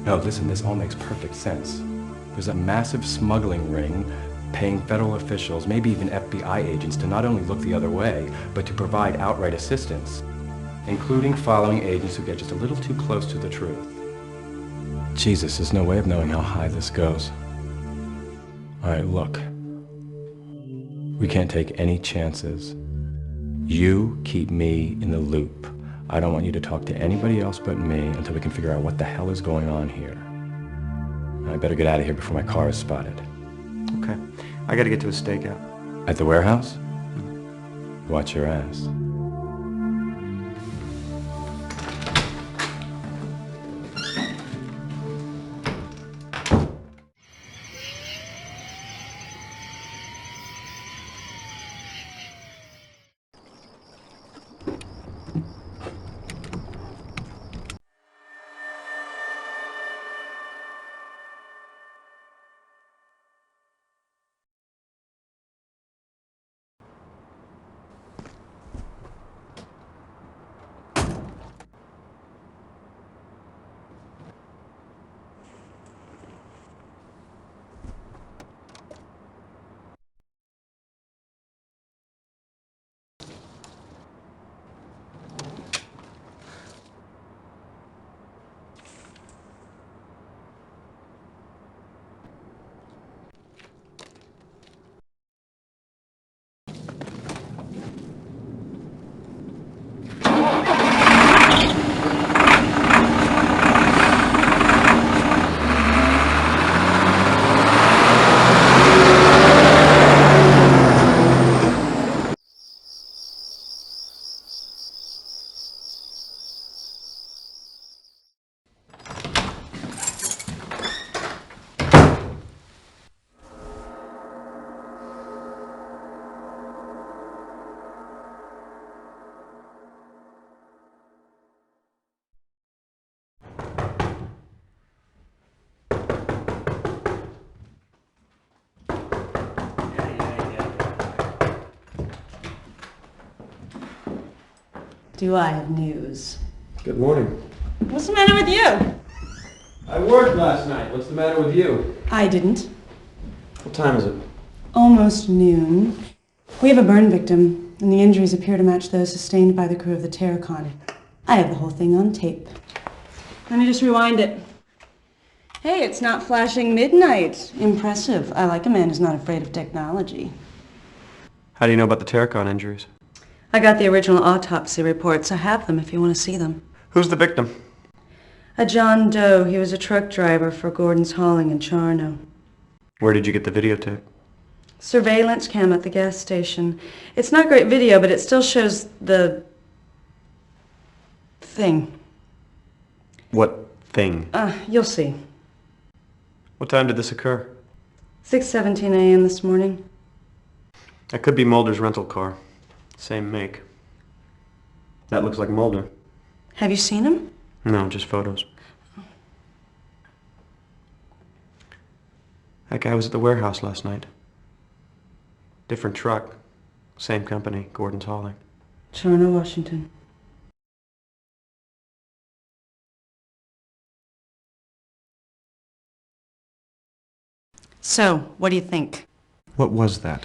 No, listen, this all makes perfect sense. There's a massive smuggling ring paying federal officials, maybe even FBI agents, to not only look the other way, but to provide outright assistance, including following agents who get just a little too close to the truth. Jesus, there's no way of knowing how high this goes. All right, look. We can't take any chances. You keep me in the loop. I don't want you to talk to anybody else but me until we can figure out what the hell is going on here. I better get out of here before my car is spotted. Okay. I gotta get to a stakeout. At the warehouse? Watch your ass. Do I have news? Good morning. What's the matter with you? I worked last night. What's the matter with you? I didn't. What time is it? Almost noon. We have a burn victim, and the injuries appear to match those sustained by the crew of the Terracon. I have the whole thing on tape. Let me just rewind it. Hey, it's not flashing midnight. Impressive. I like a man who's not afraid of technology. How do you know about the Terracon injuries? I got the original autopsy reports. I have them if you want to see them. Who's the victim? A John Doe. He was a truck driver for Gordon's Hauling in Charno. Where did you get the videotape? Surveillance cam at the gas station. It's not great video, but it still shows the thing. What thing? You'll see. What time did this occur? 6:17 a.m. this morning. That could be Mulder's rental car. Same make. That looks like Mulder. Have you seen him? No, just photos. That guy was at the warehouse last night. Different truck. Same company, Gordon's Hauling. Charno, Washington. So, what do you think? What was that?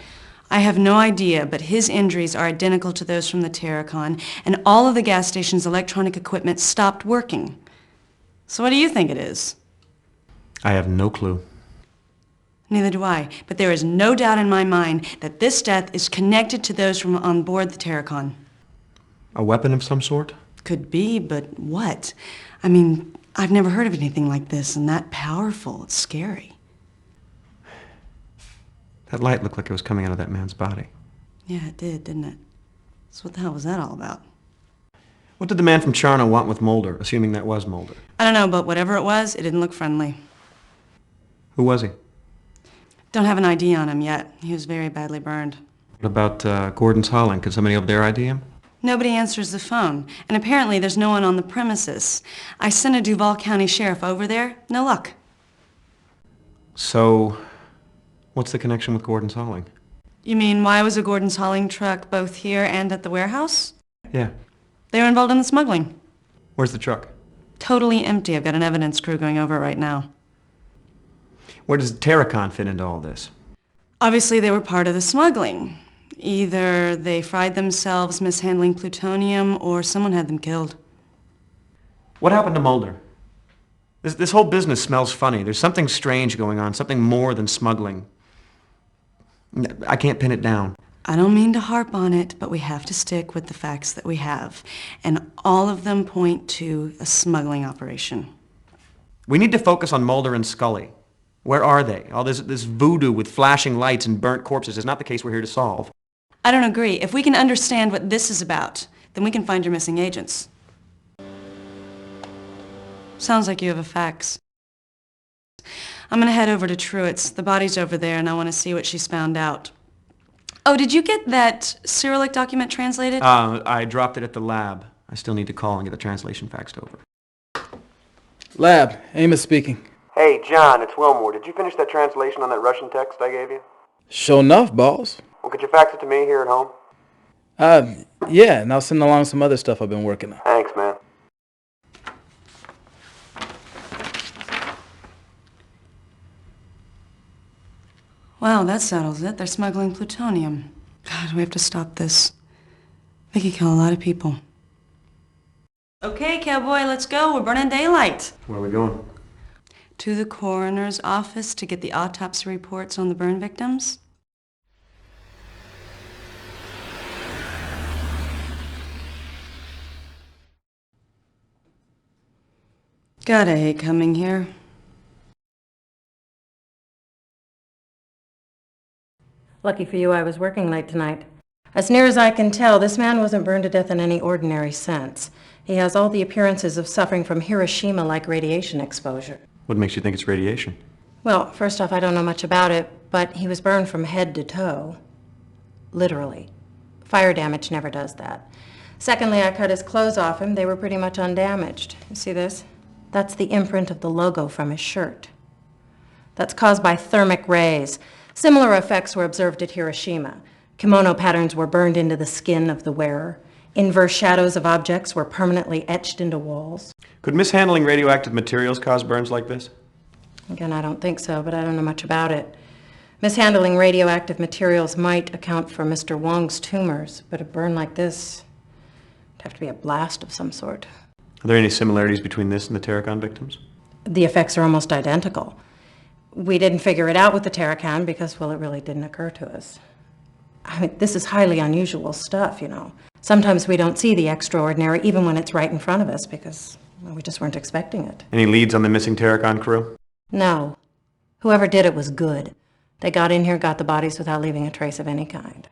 I have no idea, but his injuries are identical to those from the Terracon, and all of the gas station's electronic equipment stopped working. So what do you think it is? I have no clue. Neither do I, but there is no doubt in my mind that this death is connected to those from on board the Terracon. A weapon of some sort? Could be, but what? I mean, I've never heard of anything like this, and that powerful. It's scary. That light looked like it was coming out of that man's body. Yeah, it did, didn't it? So what the hell was that all about? What did the man from Charno want with Mulder, assuming that was Mulder? I don't know, but whatever it was, it didn't look friendly. Who was he? Don't have an ID on him yet. He was very badly burned. What about Gordon's Holland? Could somebody over there ID him? Nobody answers the phone, and apparently there's no one on the premises. I sent a Duval County sheriff over there. No luck. So, what's the connection with Gordon's Hauling? You mean, why was a Gordon's hauling truck both here and at the warehouse? Yeah. They were involved in the smuggling. Where's the truck? Totally empty. I've got an evidence crew going over it right now. Where does Terracon fit into all this? Obviously, they were part of the smuggling. Either they fried themselves mishandling plutonium, or someone had them killed. What happened to Mulder? This whole business smells funny. There's something strange going on, something more than smuggling. I can't pin it down. I don't mean to harp on it, but we have to stick with the facts that we have. And all of them point to a smuggling operation. We need to focus on Mulder and Scully. Where are they? All this voodoo with flashing lights and burnt corpses is not the case we're here to solve. I don't agree. If we can understand what this is about, then we can find your missing agents. Sounds like you have a fax. I'm gonna head over to Truitt's. The body's over there, and I want to see what she's found out. Oh, did you get that Cyrillic document translated? I dropped it at the lab. I still need to call and get the translation faxed over. Lab, Amos speaking. Hey, John, it's Wilmore. Did you finish that translation on that Russian text I gave you? Sure enough, boss. Well, could you fax it to me here at home? Yeah, and I'll send along some other stuff I've been working on. Thanks, man. Wow, that settles it. They're smuggling plutonium. God, we have to stop this. They could kill a lot of people. Okay, cowboy, let's go. We're burning daylight. Where are we going? To the coroner's office to get the autopsy reports on the burn victims. Gotta hate coming here. Lucky for you, I was working late tonight. As near as I can tell, this man wasn't burned to death in any ordinary sense. He has all the appearances of suffering from Hiroshima-like radiation exposure. What makes you think it's radiation? Well, first off, I don't know much about it, but he was burned from head to toe. Literally. Fire damage never does that. Secondly, I cut his clothes off him. They were pretty much undamaged. You see this? That's the imprint of the logo from his shirt. That's caused by thermic rays. Similar effects were observed at Hiroshima. Kimono patterns were burned into the skin of the wearer. Inverse shadows of objects were permanently etched into walls. Could mishandling radioactive materials cause burns like this? Again, I don't think so, but I don't know much about it. Mishandling radioactive materials might account for Mr. Wong's tumors, but a burn like this would have to be a blast of some sort. Are there any similarities between this and the Terracon victims? The effects are almost identical. We didn't figure it out with the Terracon because, well, it really didn't occur to us. I mean, this is highly unusual stuff, you know. Sometimes we don't see the extraordinary even when it's right in front of us because well, we just weren't expecting it. Any leads on the missing Terracon crew? No. Whoever did it was good. They got in here, got the bodies without leaving a trace of any kind.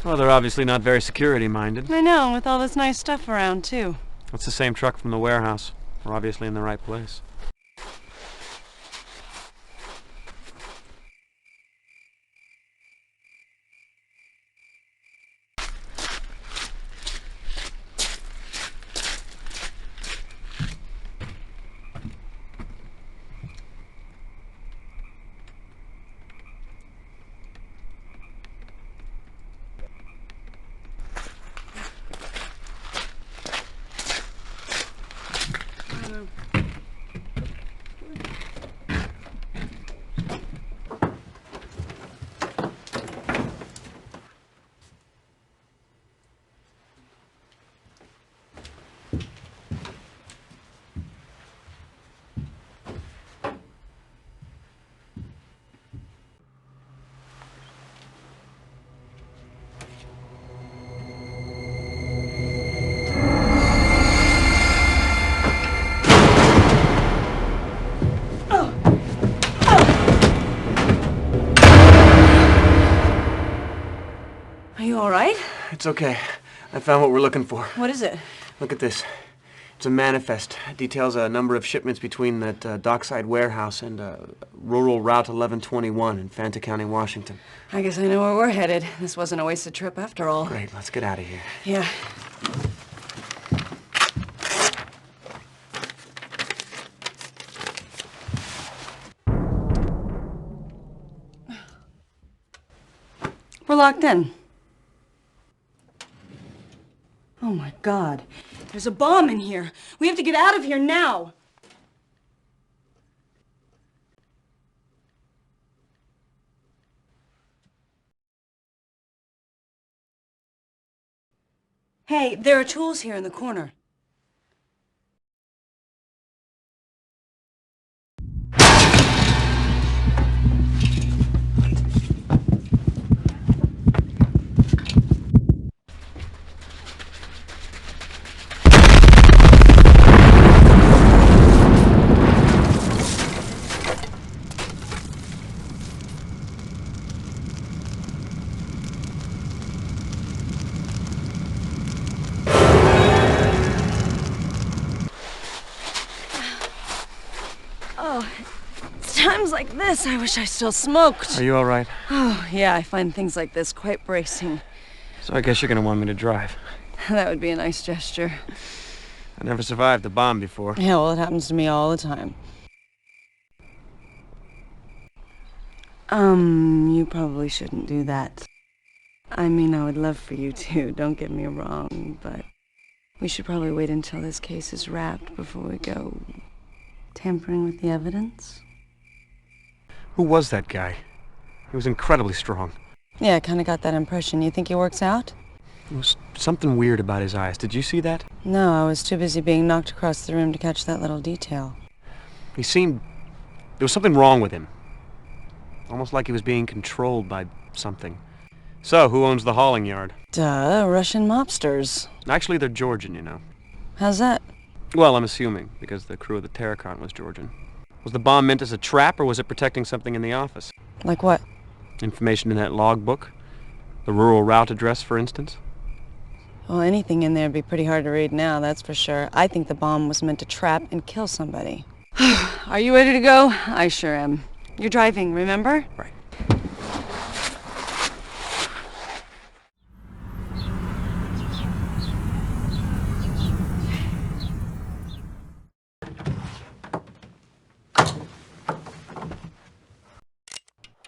Well, they're obviously not very security-minded. I know, with all this nice stuff around, too. It's the same truck from the warehouse. We're obviously in the right place. all right? It's okay. I found what we're looking for. What is it? Look at this. It's a manifest. It details a number of shipments between that dockside warehouse and rural Route 1121 in Fanta County, Washington. I guess I know where we're headed. This wasn't a wasted trip after all. Great, let's get out of here. Yeah. We're locked in. Oh my God. There's a bomb in here. We have to get out of here now. Hey, there are tools here in the corner. Oh, it's times like this I wish I still smoked. Are you all right? Oh, yeah, I find things like this quite bracing. So I guess you're gonna want me to drive. That would be a nice gesture. I never survived a bomb before. Yeah, well, it happens to me all the time. You probably shouldn't do that. I mean, I would love for you to, don't get me wrong, but we should probably wait until this case is wrapped before we go tampering with the evidence. Who was that guy? He was incredibly strong. Yeah, I kind of got that impression. You think he works out? There was something weird about his eyes. Did you see that? No, I was too busy being knocked across the room to catch that little detail. He seemed... there was something wrong with him. Almost like he was being controlled by something. So, who owns the hauling yard? Duh, Russian mobsters. Actually, they're Georgian, you know. How's that? Well, I'm assuming, because the crew of the Terracon was Georgian. Was the bomb meant as a trap, or was it protecting something in the office? Like what? Information in that logbook? The rural route address, for instance? Well, anything in there would be pretty hard to read now, that's for sure. I think the bomb was meant to trap and kill somebody. Are you ready to go? I sure am. You're driving, remember? Right.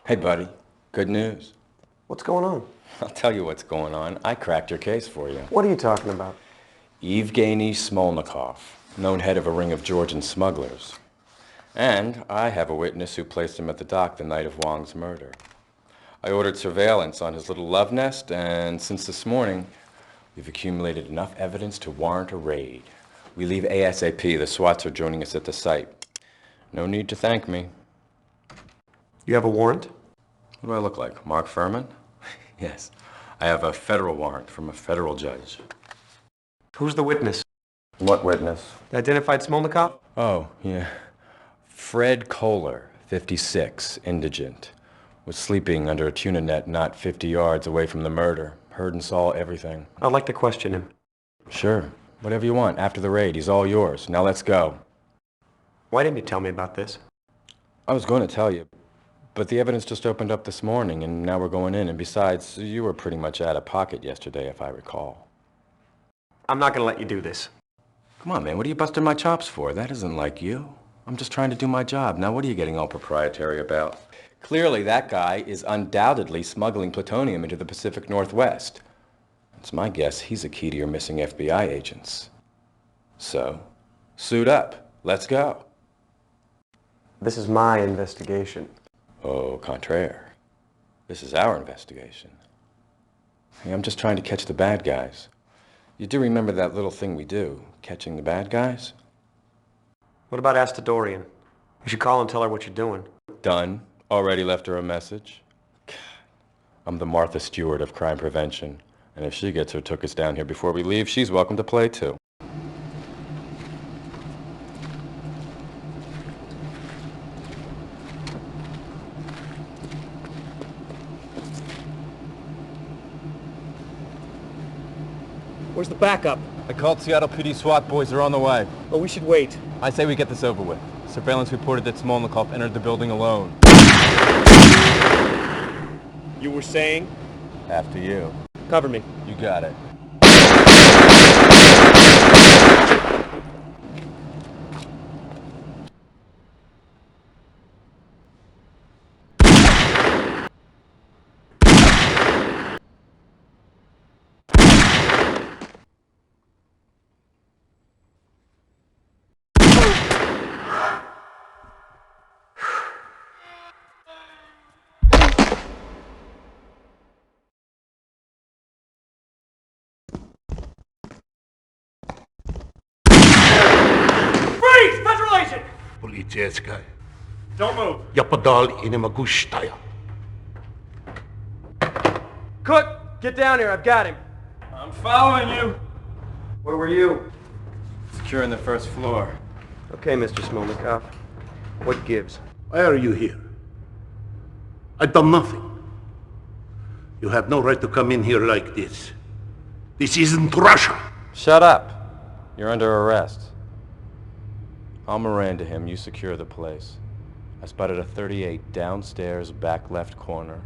Hey, buddy. Good news. What's going on? I'll tell you what's going on. I cracked your case for you. What are you talking about? Evgeny Smolnikov, known head of a ring of Georgian smugglers. And I have a witness who placed him at the dock the night of Wong's murder. I ordered surveillance on his little love nest, and since this morning, we've accumulated enough evidence to warrant a raid. We leave ASAP. The SWATs are joining us at the site. No need to thank me. You have a warrant? What do I look like, Mark Furman? Yes. I have a federal warrant from a federal judge. Who's the witness? What witness? The identified Smolnikov? Oh, yeah. Fred Kohler, 56, indigent. Was sleeping under a tuna net not 50 yards away from the murder. Heard and saw everything. I'd like to question him. Sure. Whatever you want. After the raid, he's all yours. Now let's go. Why didn't you tell me about this? I was going to tell you, but the evidence just opened up this morning, and now we're going in. And besides, you were pretty much out of pocket yesterday, if I recall. I'm not going to let you do this. Come on, man. What are you busting my chops for? That isn't like you. I'm just trying to do my job. Now, what are you getting all proprietary about? Clearly, that guy is undoubtedly smuggling plutonium into the Pacific Northwest. It's my guess he's a key to your missing FBI agents. So, suit up. Let's go. This is my investigation. Au contraire. This is our investigation. Hey, I'm just trying to catch the bad guys. You do remember that little thing we do, catching the bad guys? What about Astadorian? You should call and tell her what you're doing. Done. Already left her a message. I'm the Martha Stewart of crime prevention. And if she gets her took us down here before we leave, she's welcome to play too. Where's the backup? I called Seattle PD SWAT boys. They're on the way. Oh, we should wait. I say we get this over with. Surveillance reported that Smolnikov entered the building alone. You were saying? After you. Cover me. You got it. Freeze! Federal agent! Полицейская. Don't move. Я подал и не могу стоять. Cook, get down here. I've got him. I'm following you. Where were you? Securing the first floor. Okay, Mr. Smolnikov. What gives? Why are you here? I've done nothing. You have no right to come in here like this. This isn't Russia. Shut up. You're under arrest. I'll Miranda him. You secure the place. I spotted a 38 downstairs, back left corner.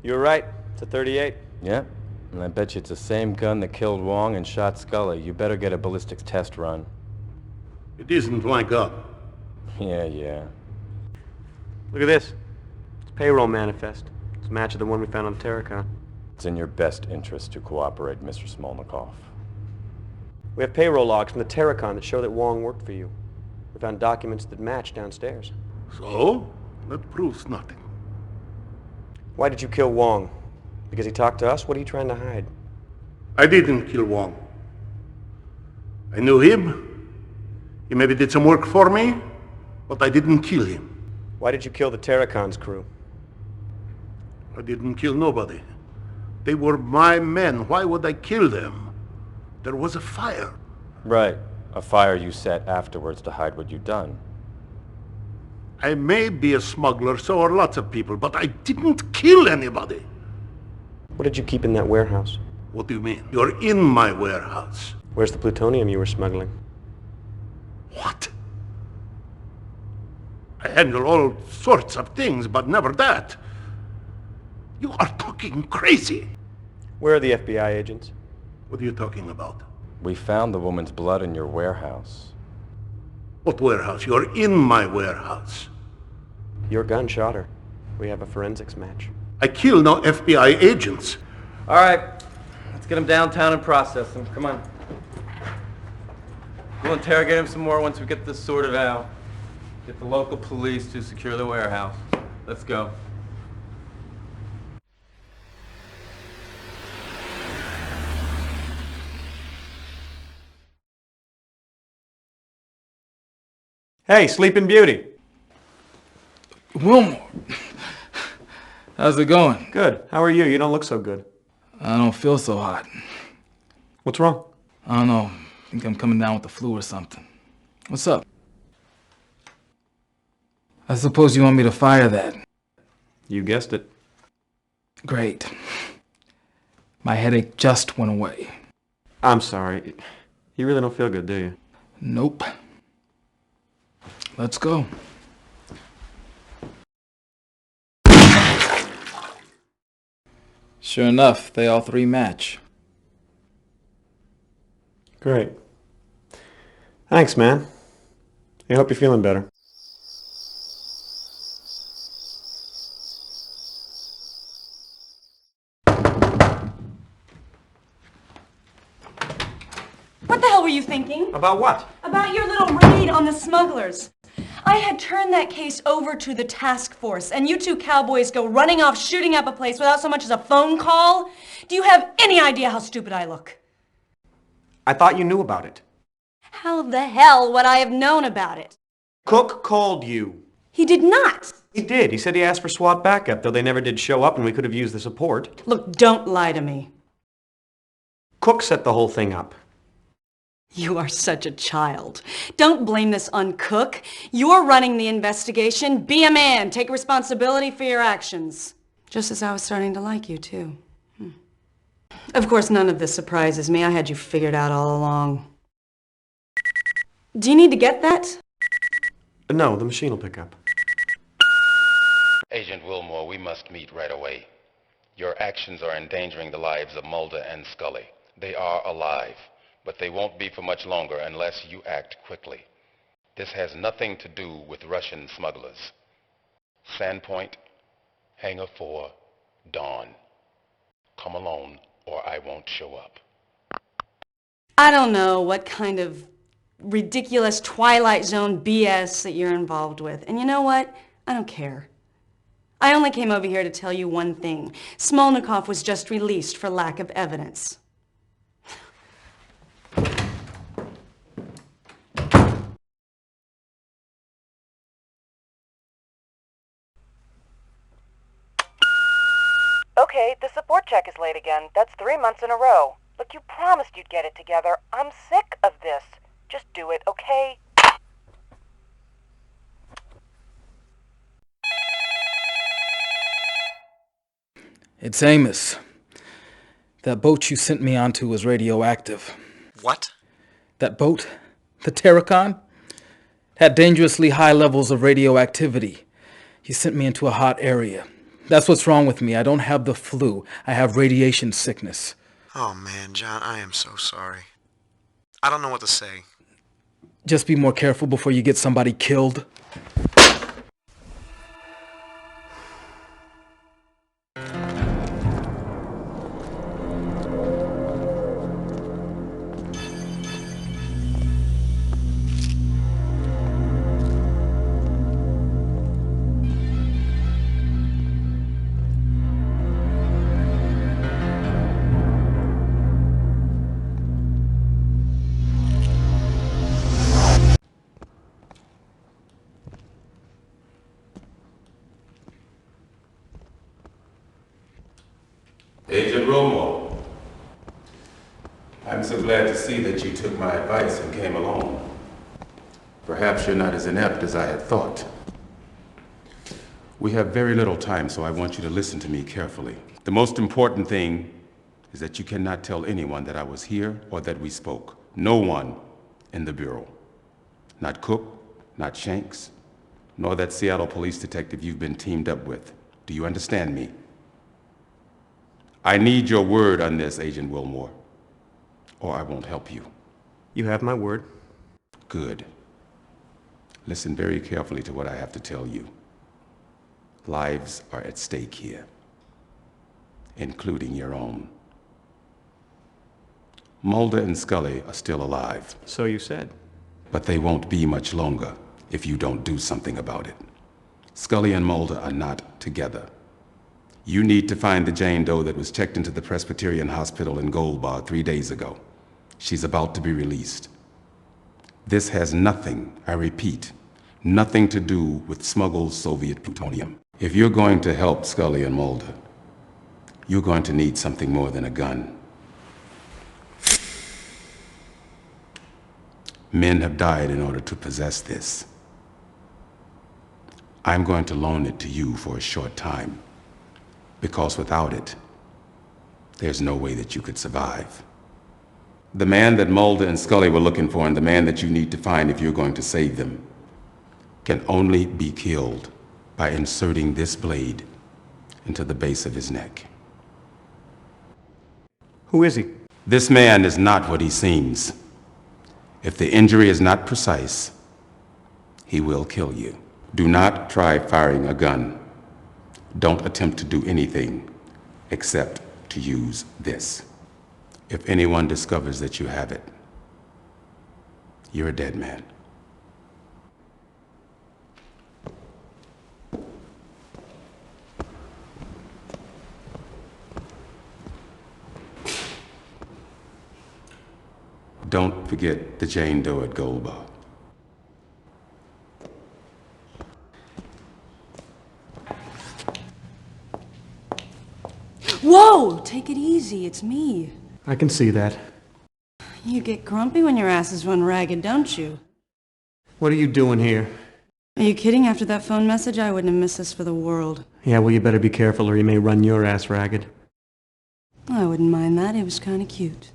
You're right. It's a 38. Yep. And I bet you it's the same gun that killed Wong and shot Scully. You better get a ballistics test run. It isn't my gun. Yeah. Look at this. It's a payroll manifest. It's a match of the one we found on the Terracon. It's in your best interest to cooperate, Mr. Smolnikov. We have payroll logs from the Terracon that show that Wong worked for you. We found documents that match downstairs. So? That proves nothing. Why did you kill Wong? Because he talked to us? What are you trying to hide? I didn't kill Wong. I knew him. He maybe did some work for me, but I didn't kill him. Why did you kill the Terracon's crew? I didn't kill nobody. They were my men. Why would I kill them? There was a fire. Right. A fire you set afterwards to hide what you'd done. I may be a smuggler, so are lots of people, but I didn't kill anybody. What did you keep in that warehouse? What do you mean? You're in my warehouse. Where's the plutonium you were smuggling? What? I handle all sorts of things, but never that. You are talking crazy. Where are the FBI agents? What are you talking about? We found the woman's blood in your warehouse. What warehouse? You're in my warehouse. Your gun shot her. We have a forensics match. I kill no FBI agents. All right. Let's get him downtown and process him. Come on. We'll interrogate him some more once we get this sorted out. Get the local police to secure the warehouse. Let's go. Hey, Sleeping Beauty. Wilmore. How's it going? Good. How are you? You don't look so good. I don't feel so hot. What's wrong? I don't know. I think I'm coming down with the flu or something. What's up? I suppose you want me to fire that. You guessed it. Great. My headache just went away. I'm sorry. You really don't feel good, do you? Nope. Let's go. Sure enough, they all three match. Great. Thanks, man. I hope you're feeling better. What the hell were you thinking? About what? About your little raid on the smugglers. I had turned that case over to the task force, and you two cowboys go running off shooting up a place without so much as a phone call? Do you have any idea how stupid I look? I thought you knew about it. How the hell would I have known about it? Cook called you. He did not. He did. He said he asked for SWAT backup, though they never did show up and we could have used the support. Look, don't lie to me. Cook set the whole thing up. You are such a child. Don't blame this on Cook. You're running the investigation. Be a man. Take responsibility for your actions. Just as I was starting to like you, too. Of course, none of this surprises me. I had you figured out all along. Do you need to get that? No, the machine will pick up. Agent Wilmore, we must meet right away. Your actions are endangering the lives of Mulder and Scully. They are alive, but they won't be for much longer unless you act quickly. This has nothing to do with Russian smugglers. Sandpoint, Hangar 4, dawn. Come alone, or I won't show up. I don't know what kind of ridiculous Twilight Zone BS that you're involved with. And you know what? I don't care. I only came over here to tell you one thing. Smolnikov was just released for lack of evidence. Okay, the support check is late again. That's 3 months in a row. Look, you promised you'd get it together. I'm sick of this. Just do it, okay? It's Amos. That boat you sent me onto was radioactive. What? That boat, the Terracon, had dangerously high levels of radioactivity. He sent me into a hot area. That's what's wrong with me. I don't have the flu. I have radiation sickness. Oh man, John, I am so sorry. I don't know what to say. Just be more careful before you get somebody killed. Agent Wilmore, I'm so glad to see that you took my advice and came along. Perhaps you're not as inept as I had thought. We have very little time, so I want you to listen to me carefully. The most important thing is that you cannot tell anyone that I was here or that we spoke. No one in the Bureau. Not Cook, not Shanks, nor that Seattle police detective you've been teamed up with. Do you understand me? I need your word on this, Agent Wilmore, or I won't help you. You have my word. Good. Listen very carefully to what I have to tell you. Lives are at stake here, including your own. Mulder and Scully are still alive. So you said. But they won't be much longer if you don't do something about it. Scully and Mulder are not together. You need to find the Jane Doe that was checked into the Presbyterian Hospital in Gold Bar 3 days ago. She's about to be released. This has nothing, I repeat, nothing to do with smuggled Soviet plutonium. If you're going to help Scully and Mulder, you're going to need something more than a gun. Men have died in order to possess this. I'm going to loan it to you for a short time. Because without it, there's no way that you could survive. The man that Mulder and Scully were looking for and the man that you need to find if you're going to save them can only be killed by inserting this blade into the base of his neck. Who is he? This man is not what he seems. If the injury is not precise, he will kill you. Do not try firing a gun. Don't attempt to do anything except to use this. If anyone discovers that you have it, you're a dead man. Don't forget the Jane Doe at Gold Bar. take it easy. It's me. I can see that. You get grumpy when your asses run ragged, don't you? What are you doing here? Are you kidding? After that phone message, I wouldn't have missed this for the world. Yeah, well, you better be careful or you may run your ass ragged. I wouldn't mind that. It was kind of cute.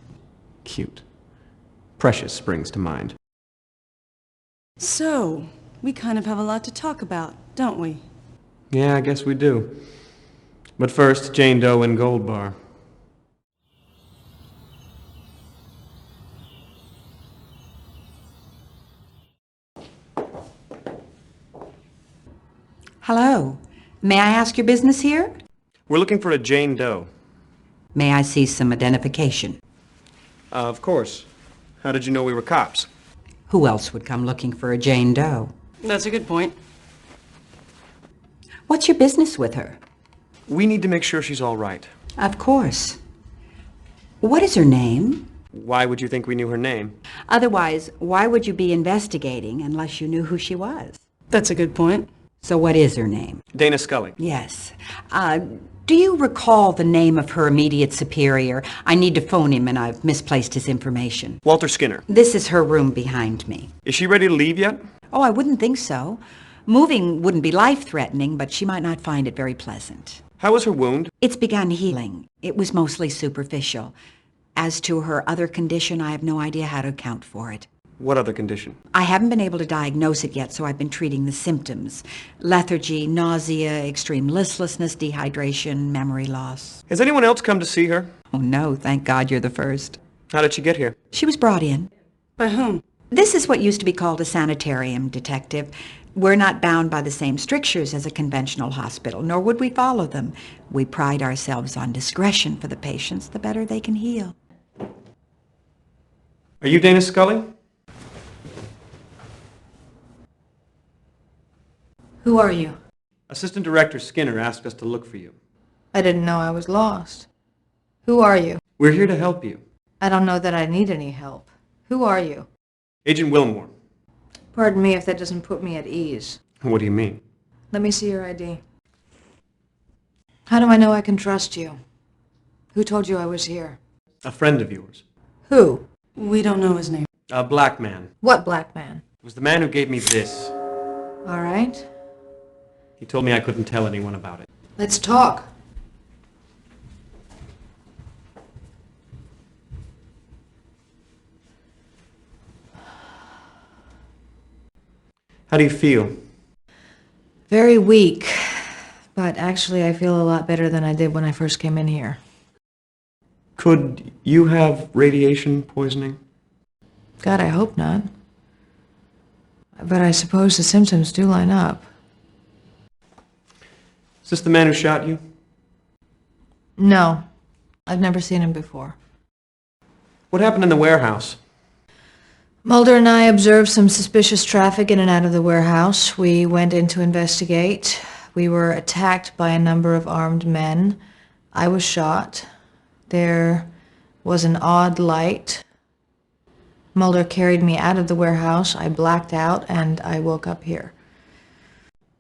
Cute. Precious springs to mind. So, we kind of have a lot to talk about, don't we? Yeah, I guess we do. But first, Jane Doe and Gold Bar. Hello. May I ask your business here? We're looking for a Jane Doe. May I see some identification? Of course. How did you know we were cops? Who else would come looking for a Jane Doe? That's a good point. What's your business with her? We need to make sure she's all right. Of course. What is her name? Why would you think we knew her name? Otherwise, why would you be investigating unless you knew who she was? That's a good point. So what is her name? Dana Scully. Yes. Do you recall the name of her immediate superior? I need to phone him and I've misplaced his information. Walter Skinner. This is her room behind me. Is she ready to leave yet? Oh, I wouldn't think so. Moving wouldn't be life-threatening, but she might not find it very pleasant. How was her wound? It's begun healing. It was mostly superficial. As to her other condition, I have no idea how to account for it. What other condition? I haven't been able to diagnose it yet, so I've been treating the symptoms. Lethargy, nausea, extreme listlessness, dehydration, memory loss. Has anyone else come to see her? Oh no, thank God you're the first. How did she get here? She was brought in. By whom? This is what used to be called a sanitarium, Detective. We're not bound by the same strictures as a conventional hospital, nor would we follow them. We pride ourselves on discretion for the patients, the better they can heal. Are you Dana Scully? Who are you? Assistant Director Skinner asked us to look for you. I didn't know I was lost. Who are you? We're here to help you. I don't know that I need any help. Who are you? Agent Wilmore. Pardon me if that doesn't put me at ease. What do you mean? Let me see your ID. How do I know I can trust you? Who told you I was here? A friend of yours. Who? We don't know his name. A black man. What black man? It was the man who gave me this. All right. He told me I couldn't tell anyone about it. Let's talk. How do you feel? Very weak, but actually I feel a lot better than I did when I first came in here. Could you have radiation poisoning? God, I hope not. But I suppose the symptoms do line up. Is this the man who shot you? No, I've never seen him before. What happened in the warehouse? Mulder and I observed some suspicious traffic in and out of the warehouse. We went in to investigate. We were attacked by a number of armed men. I was shot. There was an odd light. Mulder carried me out of the warehouse. I blacked out and I woke up here.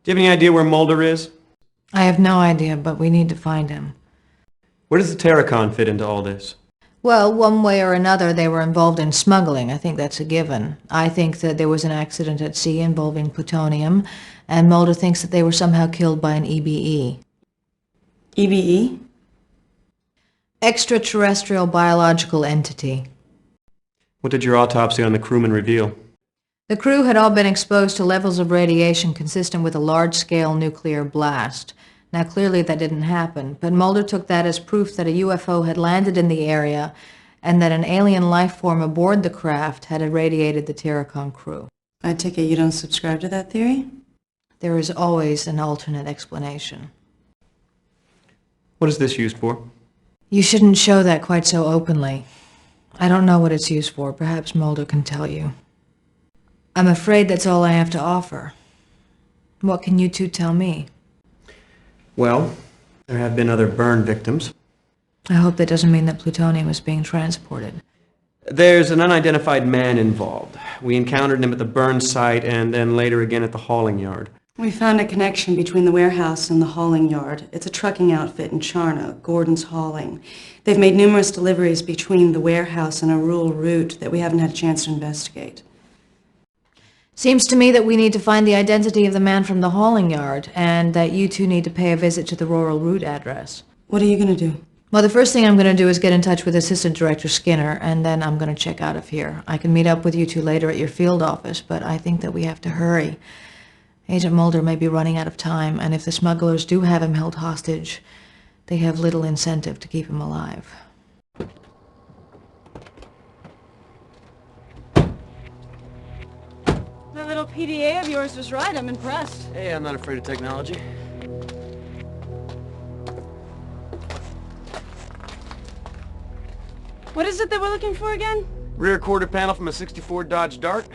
Do you have any idea where Mulder is? I have no idea, but we need to find him. Where does the Terracon fit into all this? Well, one way or another, they were involved in smuggling. I think that's a given. I think that there was an accident at sea involving plutonium, and Mulder thinks that they were somehow killed by an EBE. EBE? Extraterrestrial biological entity. What did your autopsy on the crewman reveal? The crew had all been exposed to levels of radiation consistent with a large-scale nuclear blast. Now, clearly that didn't happen, but Mulder took that as proof that a UFO had landed in the area and that an alien life form aboard the craft had irradiated the Terracon crew. I take it you don't subscribe to that theory? There is always an alternate explanation. What is this used for? You shouldn't show that quite so openly. I don't know what it's used for. Perhaps Mulder can tell you. I'm afraid that's all I have to offer. What can you two tell me? Well, there have been other burn victims. I hope that doesn't mean that plutonium is being transported. There's an unidentified man involved. We encountered him at the burn site and then later again at the hauling yard. We found a connection between the warehouse and the hauling yard. It's a trucking outfit in Charna, Gordon's Hauling. They've made numerous deliveries between the warehouse and a rural route that we haven't had a chance to investigate. Seems to me that we need to find the identity of the man from the hauling yard, and that you two need to pay a visit to the rural route address. What are you going to do? Well, the first thing I'm going to do is get in touch with Assistant Director Skinner, and then I'm going to check out of here. I can meet up with you two later at your field office, but I think that we have to hurry. Agent Mulder may be running out of time, and if the smugglers do have him held hostage, they have little incentive to keep him alive. That little PDA of yours was right. I'm impressed. Hey, I'm not afraid of technology. What is it that we're looking for again? Rear quarter panel from a 64 Dodge Dart.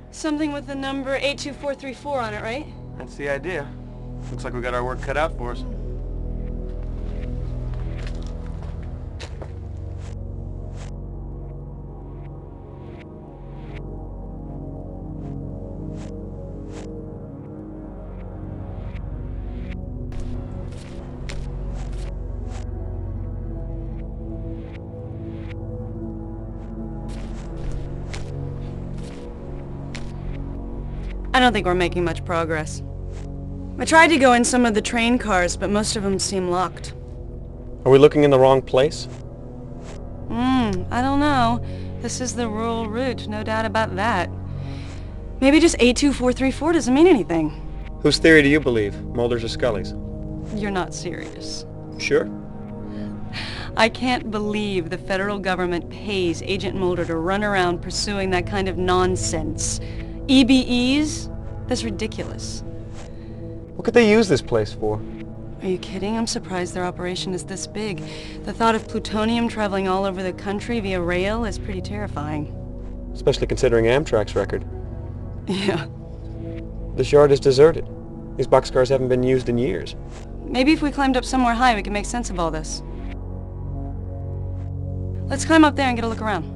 Something with the number 82434 on it, right? That's the idea. Looks like we got our work cut out for us. I don't think we're making much progress. I tried to go in some of the train cars, but most of them seem locked. Are we looking in the wrong place? I don't know. This is the rural route, no doubt about that. Maybe just 82434 doesn't mean anything. Whose theory do you believe? Mulder's or Scully's? You're not serious. Sure. I can't believe the federal government pays Agent Mulder to run around pursuing that kind of nonsense. EBEs? That's ridiculous. What could they use this place for? Are you kidding? I'm surprised their operation is this big. The thought of plutonium traveling all over the country via rail is pretty terrifying. Especially considering Amtrak's record. Yeah. This yard is deserted. These boxcars haven't been used in years. Maybe if we climbed up somewhere high, we could make sense of all this. Let's climb up there and get a look around.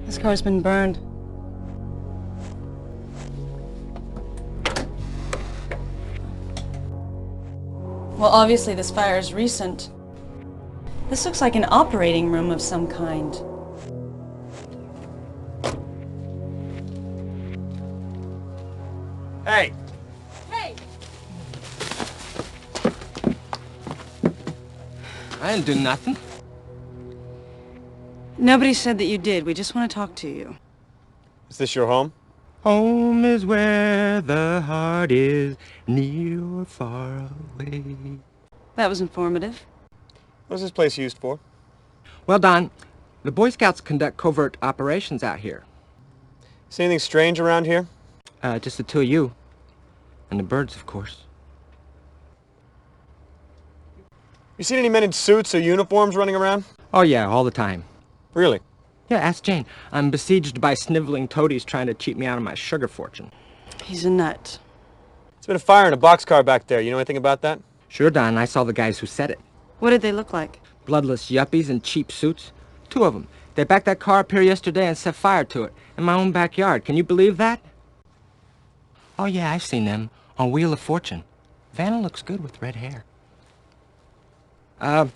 This car's been burned. Well, obviously this fire is recent. This looks like an operating room of some kind. Hey! Hey! I didn't do nothing. Nobody said that you did. We just want to talk to you. Is this your home? Home is where the heart is, near or far away. That was informative. What's this place used for? Well, Don, the Boy Scouts conduct covert operations out here. See anything strange around here? Just the two of you. And the birds, of course. You seen any men in suits or uniforms running around? Oh, yeah, all the time. Really? Yeah, ask Jane. I'm besieged by sniveling toadies trying to cheat me out of my sugar fortune. He's a nut. There's been a fire in a boxcar back there. You know anything about that? Sure, Don. I saw the guys who set it. What did they look like? Bloodless yuppies in cheap suits. Two of them. They backed that car up here yesterday and set fire to it in my own backyard. Can you believe that? Oh, yeah, I've seen them on Wheel of Fortune. Vanna looks good with red hair. I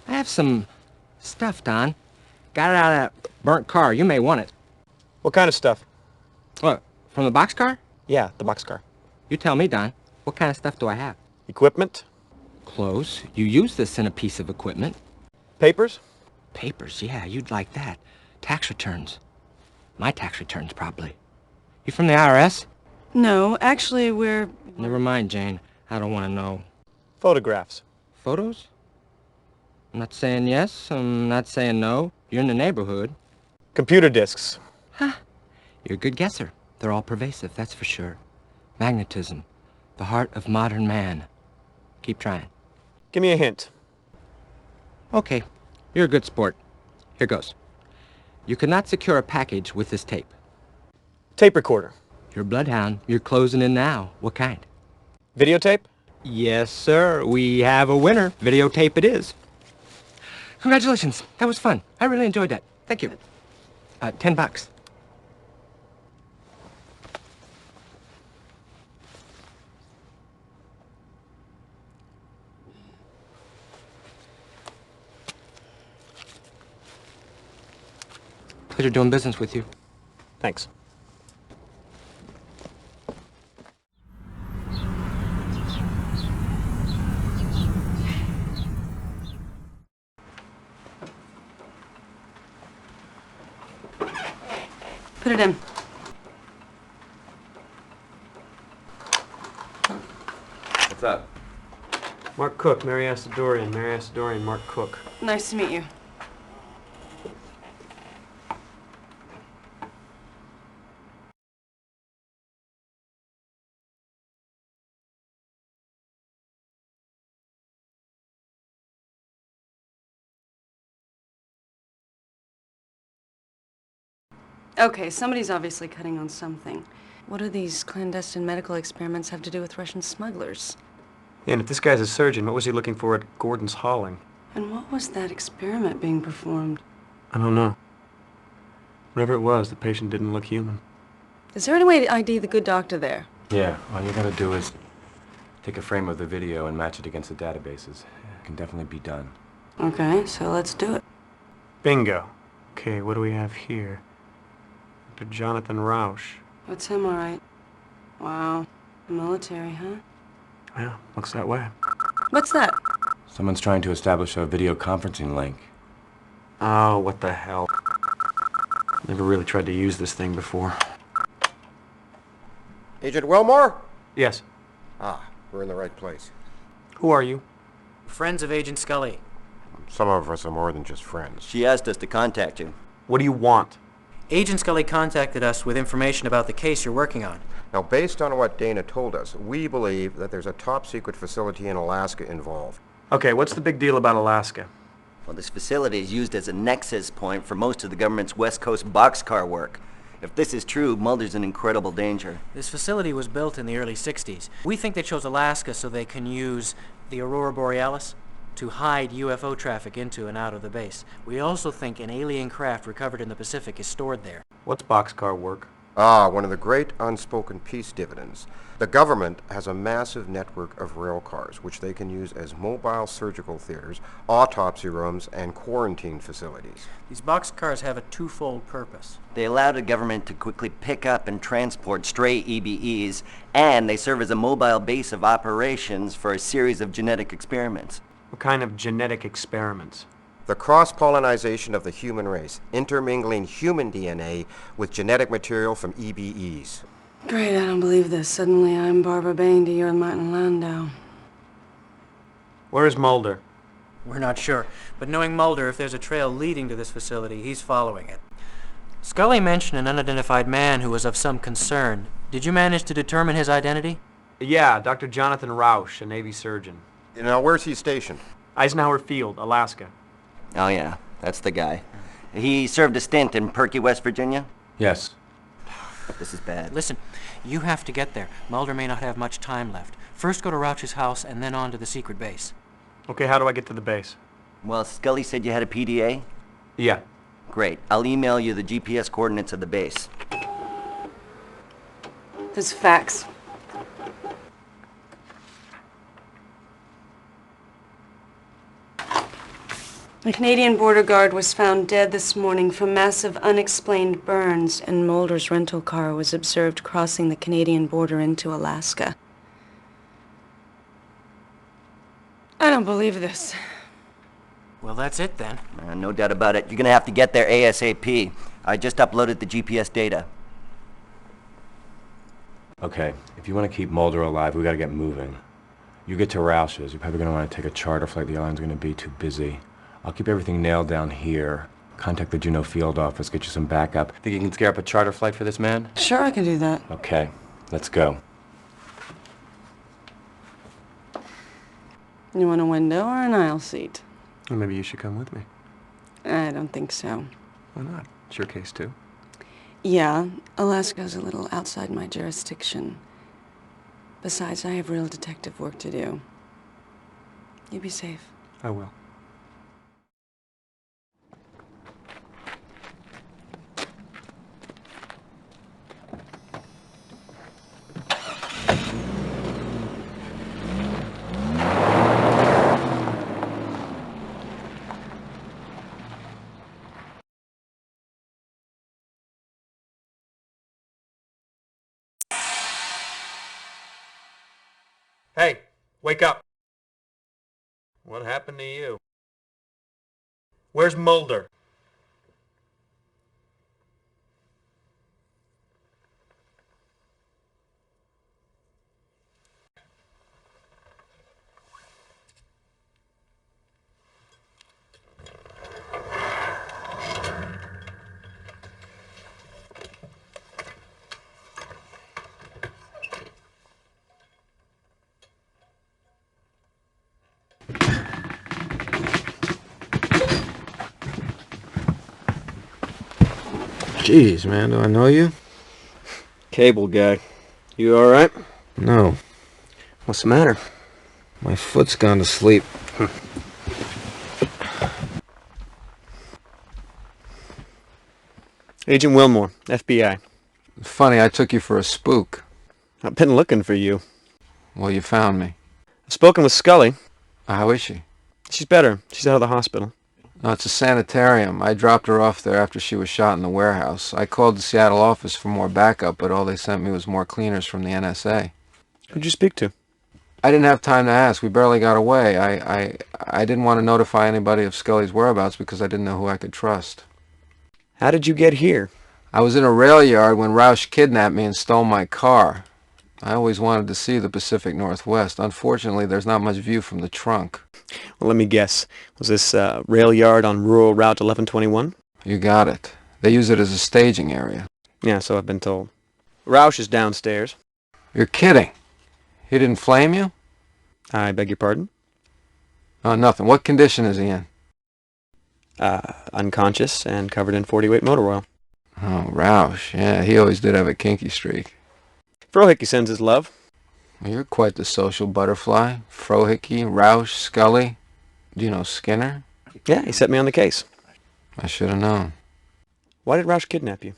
have some stuff, Don. Got it out of that burnt car. You may want it. What kind of stuff? What, from the boxcar? Yeah, the boxcar. You tell me, Don. What kind of stuff do I have? Equipment? Close. You use this in a piece of equipment. Papers? Papers, yeah, you'd like that. Tax returns. My tax returns, probably. You from the IRS? No, actually, we're... Never mind, Jane. I don't want to know. Photographs. Photos? I'm not saying yes, I'm not saying no. You're in the neighborhood. Computer disks. You're a good guesser. They're all pervasive, that's for sure. Magnetism, the heart of modern man. Keep trying. Give me a hint. Okay, you're a good sport. Here goes. You cannot secure a package with this tape. Tape recorder. You're a bloodhound. You're closing in now. What kind? Videotape? Yes, sir. We have a winner. Videotape it is. Congratulations. That was fun. I really enjoyed that. Thank you. $10. Pleasure doing business with you. Thanks. Put it in. What's up? Mark Cook, Mary Astadorian. Mary Astadorian, Mark Cook. Nice to meet you. Okay, somebody's obviously cutting on something. What do these clandestine medical experiments have to do with Russian smugglers? Yeah, and if this guy's a surgeon, what was he looking for at Gordon's hauling? And what was that experiment being performed? I don't know. Whatever it was, the patient didn't look human. Is there any way to ID the good doctor there? Yeah, all you gotta do is take a frame of the video and match it against the databases. It can definitely be done. Okay, so let's do it. Bingo. Okay, what do we have here? Dr. Jonathan Rausch. What's him, all right? Wow, military, huh? Yeah, looks that way. What's that? Someone's trying to establish a video conferencing link. Oh, what the hell. Never really tried to use this thing before. Agent Wilmore? Yes. Ah, we're in the right place. Who are you? Friends of Agent Scully. Some of us are more than just friends. She asked us to contact you. What do you want? Agent Scully contacted us with information about the case you're working on. Now, based on what Dana told us, we believe that there's a top-secret facility in Alaska involved. Okay, what's the big deal about Alaska? Well, this facility is used as a nexus point for most of the government's West Coast boxcar work. If this is true, Mulder's in incredible danger. This facility was built in the early 60s. We think they chose Alaska so they can use the Aurora Borealis to hide UFO traffic into and out of the base. We also think an alien craft recovered in the Pacific is stored there. What's boxcar work? Ah, one of the great unspoken peace dividends. The government has a massive network of rail cars, which they can use as mobile surgical theaters, autopsy rooms, and quarantine facilities. These boxcars have a twofold purpose. They allow the government to quickly pick up and transport stray EBEs, and they serve as a mobile base of operations for a series of genetic experiments. What kind of genetic experiments? The cross-pollinization of the human race, intermingling human DNA with genetic material from EBEs. Great, I don't believe this. Suddenly I'm Barbara Bain to your Martin Landau. Where's Mulder? We're not sure, but knowing Mulder, if there's a trail leading to this facility, he's following it. Scully mentioned an unidentified man who was of some concern. Did you manage to determine his identity? Yeah, Dr. Jonathan Rausch, a Navy surgeon. Now, where's he stationed? Eisenhower Field, Alaska. Oh yeah, that's the guy. He served a stint in Perky, West Virginia? Yes. This is bad. Listen, you have to get there. Mulder may not have much time left. First go to Rauch's house and then on to the secret base. Okay, how do I get to the base? Well, Scully said you had a PDA? Yeah. Great. I'll email you the GPS coordinates of the base. There's fax. A Canadian border guard was found dead this morning from massive unexplained burns, and Mulder's rental car was observed crossing the Canadian border into Alaska. I don't believe this. Well, that's it then. No doubt about it. You're gonna have to get there ASAP. I just uploaded the GPS data. Okay, if you want to keep Mulder alive, we gotta get moving. You get to Roush's. You're probably going to want to take a charter flight. The airline's going to be too busy. I'll keep everything nailed down here. Contact the Juneau field office, get you some backup. Think you can scare up a charter flight for this man? Sure, I can do that. Okay, let's go. You want a window or an aisle seat? Well, maybe you should come with me. I don't think so. Why not? It's your case, too. Yeah, Alaska's a little outside my jurisdiction. Besides, I have real detective work to do. You be safe. I will. Hey, wake up. What happened to you? Where's Mulder? Jeez, man, do I know you? Cable guy. You alright? No. What's the matter? My foot's gone to sleep. Agent Wilmore, FBI. Funny, I took you for a spook. I've been looking for you. Well, you found me. I've spoken with Scully. How is she? She's better. She's out of the hospital. No, it's a sanitarium. I dropped her off there after she was shot in the warehouse. I called the Seattle office for more backup, but all they sent me was more cleaners from the NSA. Who'd you speak to? I didn't have time to ask. We barely got away. I didn't want to notify anybody of Scully's whereabouts because I didn't know who I could trust. How did you get here? I was in a rail yard when Roush kidnapped me and stole my car. I always wanted to see the Pacific Northwest. Unfortunately, there's not much view from the trunk. Well, let me guess. Was this rail yard on rural Route 1121? You got it. They use it as a staging area. Yeah, so I've been told. Roush is downstairs. You're kidding. He didn't flame you? I beg your pardon? Oh, nothing. What condition is he in? Unconscious and covered in 40-weight motor oil. Oh, Roush. Yeah, he always did have a kinky streak. Frohickey sends his love. Well, you're quite the social butterfly. Frohickey, Roush, Scully. Do you know Skinner? Yeah, he set me on the case. I should have known. Why did Roush kidnap you?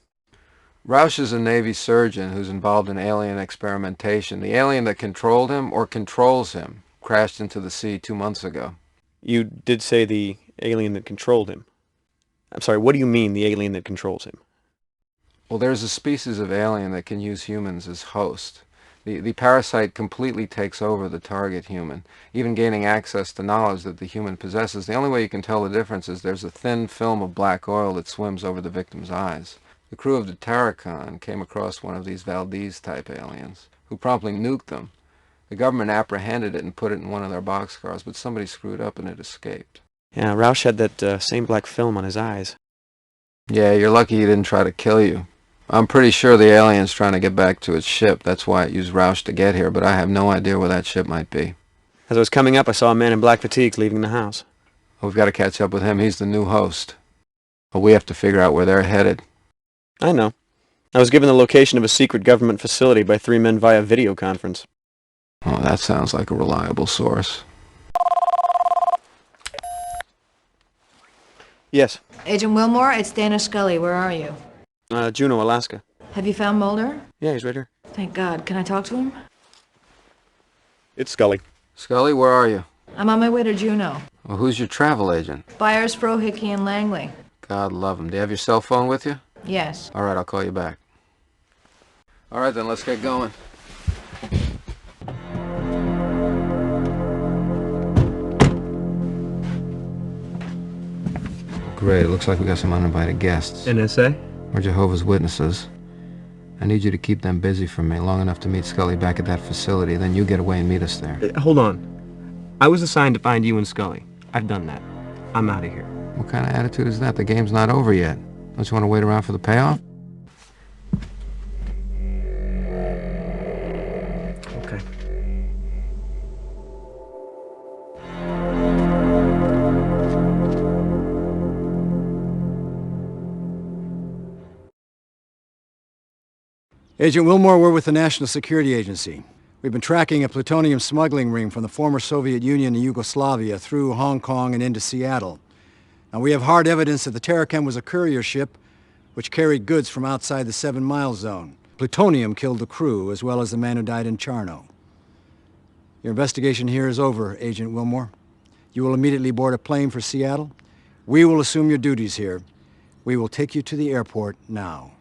Roush is a Navy surgeon who's involved in alien experimentation. The alien that controlled him, or controls him, crashed into the sea 2 months ago. You did say the alien that controlled him. I'm sorry, what do you mean, the alien that controls him? Well, there's a species of alien that can use humans as host. The parasite completely takes over the target human, even gaining access to knowledge that the human possesses. The only way you can tell the difference is there's a thin film of black oil that swims over the victim's eyes. The crew of the Tarragon came across one of these Valdez-type aliens, who promptly nuked them. The government apprehended it and put it in one of their boxcars, but somebody screwed up and it escaped. Yeah, Roush had that same black film on his eyes. Yeah, you're lucky he didn't try to kill you. I'm pretty sure the alien's trying to get back to its ship. That's why it used Roush to get here, but I have no idea where that ship might be. As I was coming up, I saw a man in black fatigues leaving the house. We've got to catch up with him. He's the new host. But we have to figure out where they're headed. I know. I was given the location of a secret government facility by 3 men via video conference. Oh, that sounds like a reliable source. Yes. Agent Wilmore, it's Dana Scully. Where are you? Juneau, Alaska. Have you found Mulder? Yeah, he's right here. Thank God. Can I talk to him? It's Scully. Scully, where are you? I'm on my way to Juneau. Well, who's your travel agent? Byers, Frohickey, and Langley. God love him. Do you have your cell phone with you? Yes. All right, I'll call you back. All right, then, let's get going. Great, it looks like we got some uninvited guests. NSA? Or Jehovah's Witnesses. I need you to keep them busy for me long enough to meet Scully back at that facility. Then you get away and meet us there. Hold on. I was assigned to find you and Scully. I've done that. I'm out of here. What kind of attitude is that? The game's not over yet. Don't you want to wait around for the payoff? Okay. Agent Wilmore, we're with the National Security Agency. We've been tracking a plutonium smuggling ring from the former Soviet Union and Yugoslavia through Hong Kong and into Seattle. Now, we have hard evidence that the Terrachem was a courier ship which carried goods from outside the 7-mile zone. Plutonium killed the crew, as well as the man who died in Charno. Your investigation here is over, Agent Wilmore. You will immediately board a plane for Seattle. We will assume your duties here. We will take you to the airport now.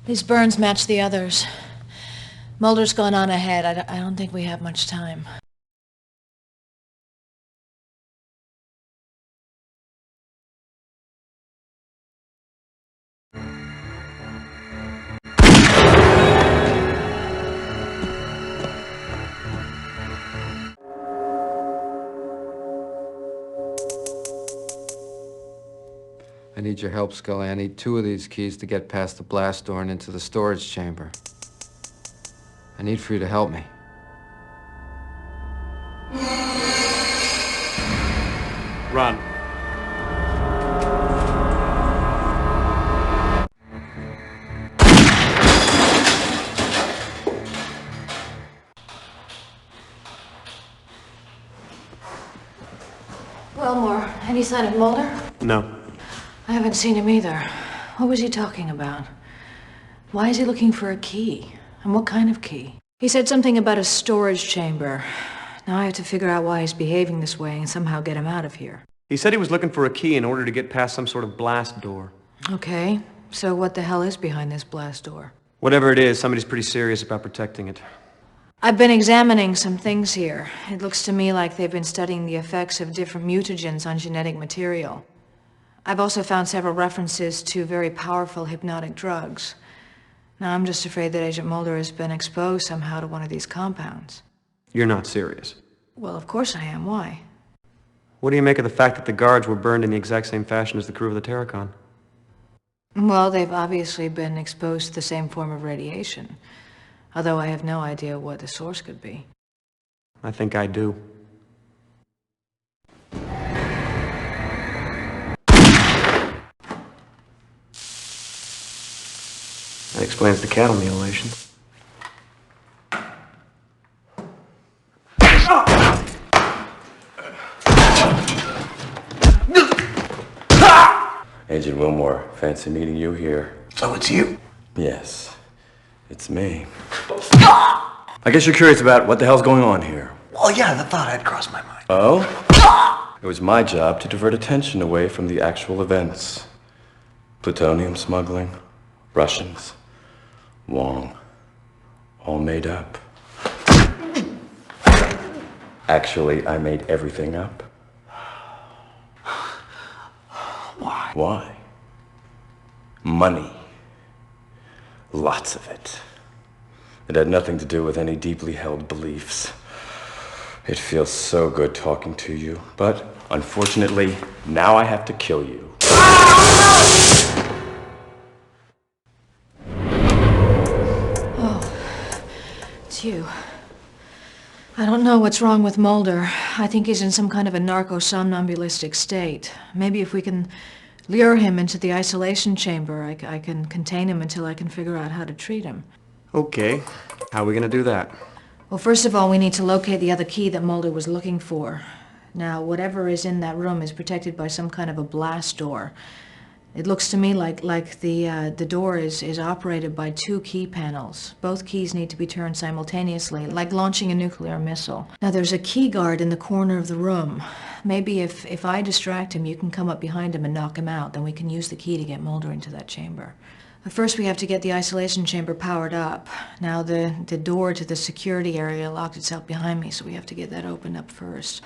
These burns match the others. Mulder's gone on ahead. I don't think we have much time. I need your help, Scully. I need 2 of these keys to get past the blast door and into the storage chamber. I need for you to help me. Run. Wilmore, any sign of Mulder? No. I haven't seen him either. What was he talking about? Why is he looking for a key? And what kind of key? He said something about a storage chamber. Now I have to figure out why he's behaving this way and somehow get him out of here. He said he was looking for a key in order to get past some sort of blast door. Okay, so what the hell is behind this blast door? Whatever it is, somebody's pretty serious about protecting it. I've been examining some things here. It looks to me like they've been studying the effects of different mutagens on genetic material. I've also found several references to very powerful hypnotic drugs. Now, I'm just afraid that Agent Mulder has been exposed somehow to one of these compounds. You're not serious. Well, of course I am. Why? What do you make of the fact that the guards were burned in the exact same fashion as the crew of the Terracon? Well, they've obviously been exposed to the same form of radiation, although I have no idea what the source could be. I think I do. That explains the cattle mutilation. Agent Wilmore, fancy meeting you here. So it's you? Yes, it's me. I guess you're curious about what the hell's going on here. Well, yeah, the thought had crossed my mind. Oh? It was my job to divert attention away from the actual events. Plutonium smuggling, Russians, Wong, all made up. Actually, I made everything up. Why? Money. Lots of it. It had nothing to do with any deeply held beliefs. It feels so good talking to you, but unfortunately, now I have to kill you. Oh, it's you. I don't know what's wrong with Mulder. I think he's in some kind of a narco-somnambulistic state. Maybe if we can lure him into the isolation chamber, I can contain him until I can figure out how to treat him. Okay. How are we gonna do that? Well, first of all, we need to locate the other key that Mulder was looking for. Now, whatever is in that room is protected by some kind of a blast door. It looks to me like the door is operated by two key panels. Both keys need to be turned simultaneously, like launching a nuclear missile. Now, there's a key guard in the corner of the room. Maybe if I distract him, you can come up behind him and knock him out. Then we can use the key to get Mulder into that chamber. But first, we have to get the isolation chamber powered up. Now, the door to the security area locked itself behind me, so we have to get that opened up first.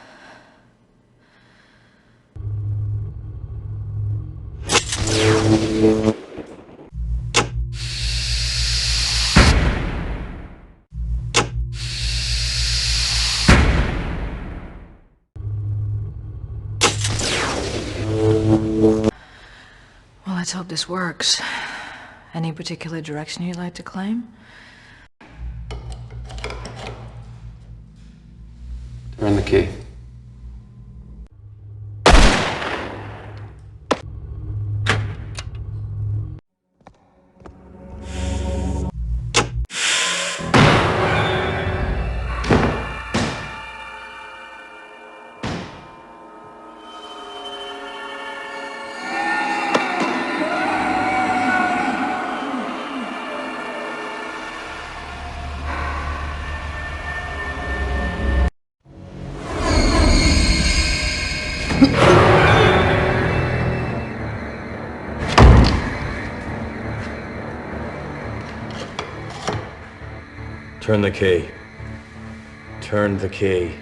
Well, let's hope this works. Any particular direction you'd like to claim? Turn the key. Turn the key. Turn the key.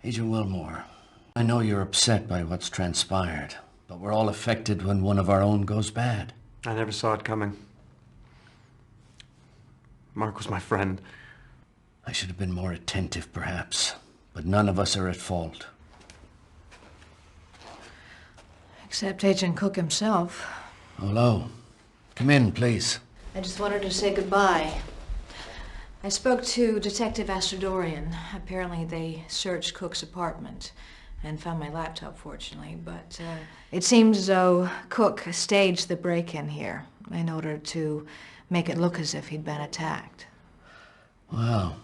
Agent Wilmore, I know you're upset by what's transpired, but we're all affected when one of our own goes bad. I never saw it coming. Mark was my friend. I should have been more attentive, perhaps, but none of us are at fault. Except Agent Cook himself. Hello. Come in, please. I just wanted to say goodbye. I spoke to Detective Astrodorian. Apparently they searched Cook's apartment and found my laptop, fortunately, but it seems as though Cook staged the break-in here in order to make it look as if he'd been attacked. Well,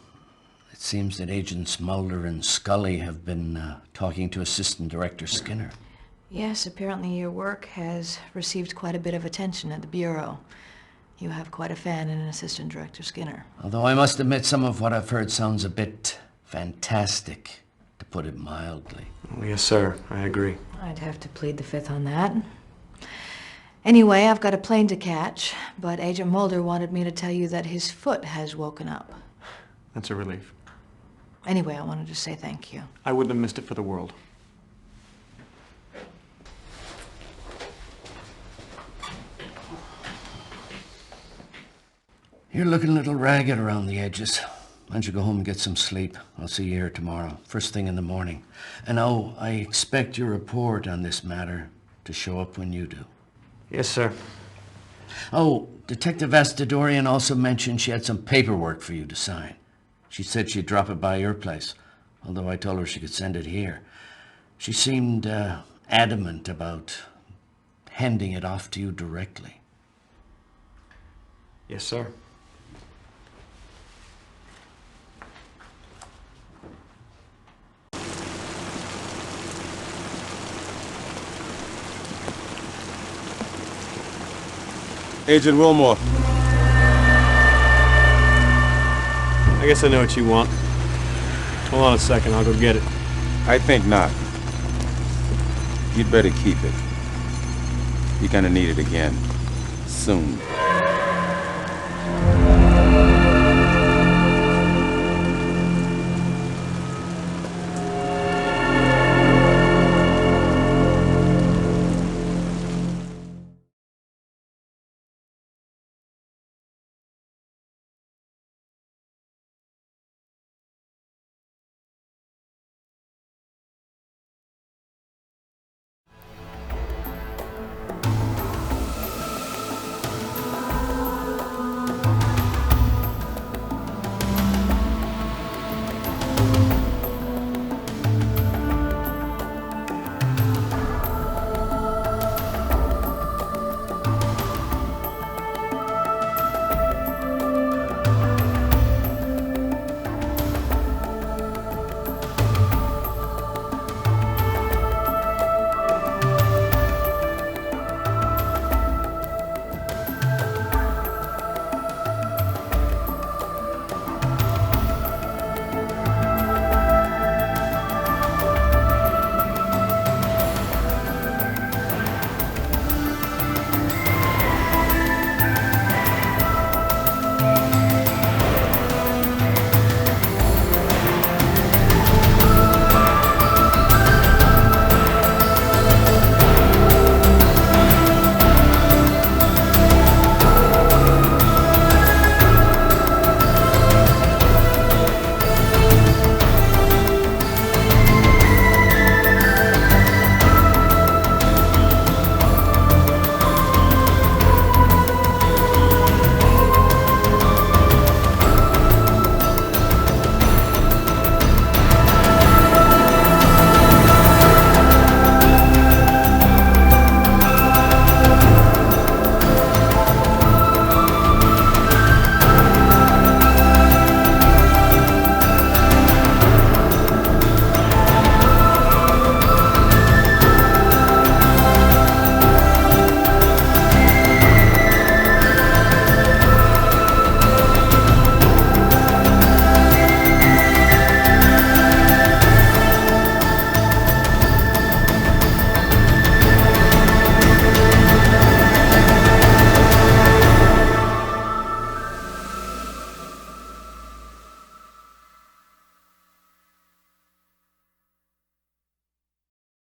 it seems that Agents Mulder and Scully have been talking to Assistant Director Skinner. Yes, apparently your work has received quite a bit of attention at the Bureau. You have quite a fan in Assistant Director Skinner. Although I must admit some of what I've heard sounds a bit fantastic, to put it mildly. Oh, yes, sir. I agree. I'd have to plead the fifth on that. Anyway, I've got a plane to catch, but Agent Mulder wanted me to tell you that his foot has woken up. That's a relief. Anyway, I wanted to say thank you. I wouldn't have missed it for the world. You're looking a little ragged around the edges. Why don't you go home and get some sleep? I'll see you here tomorrow, first thing in the morning. And oh, I expect your report on this matter to show up when you do. Yes, sir. Oh, Detective Astrodorian also mentioned she had some paperwork for you to sign. She said she'd drop it by your place, although I told her she could send it here. She seemed adamant about handing it off to you directly. Yes, sir. Agent Wilmore. I guess I know what you want. Hold on a second, I'll go get it. I think not. You'd better keep it. You're gonna need it again. Soon.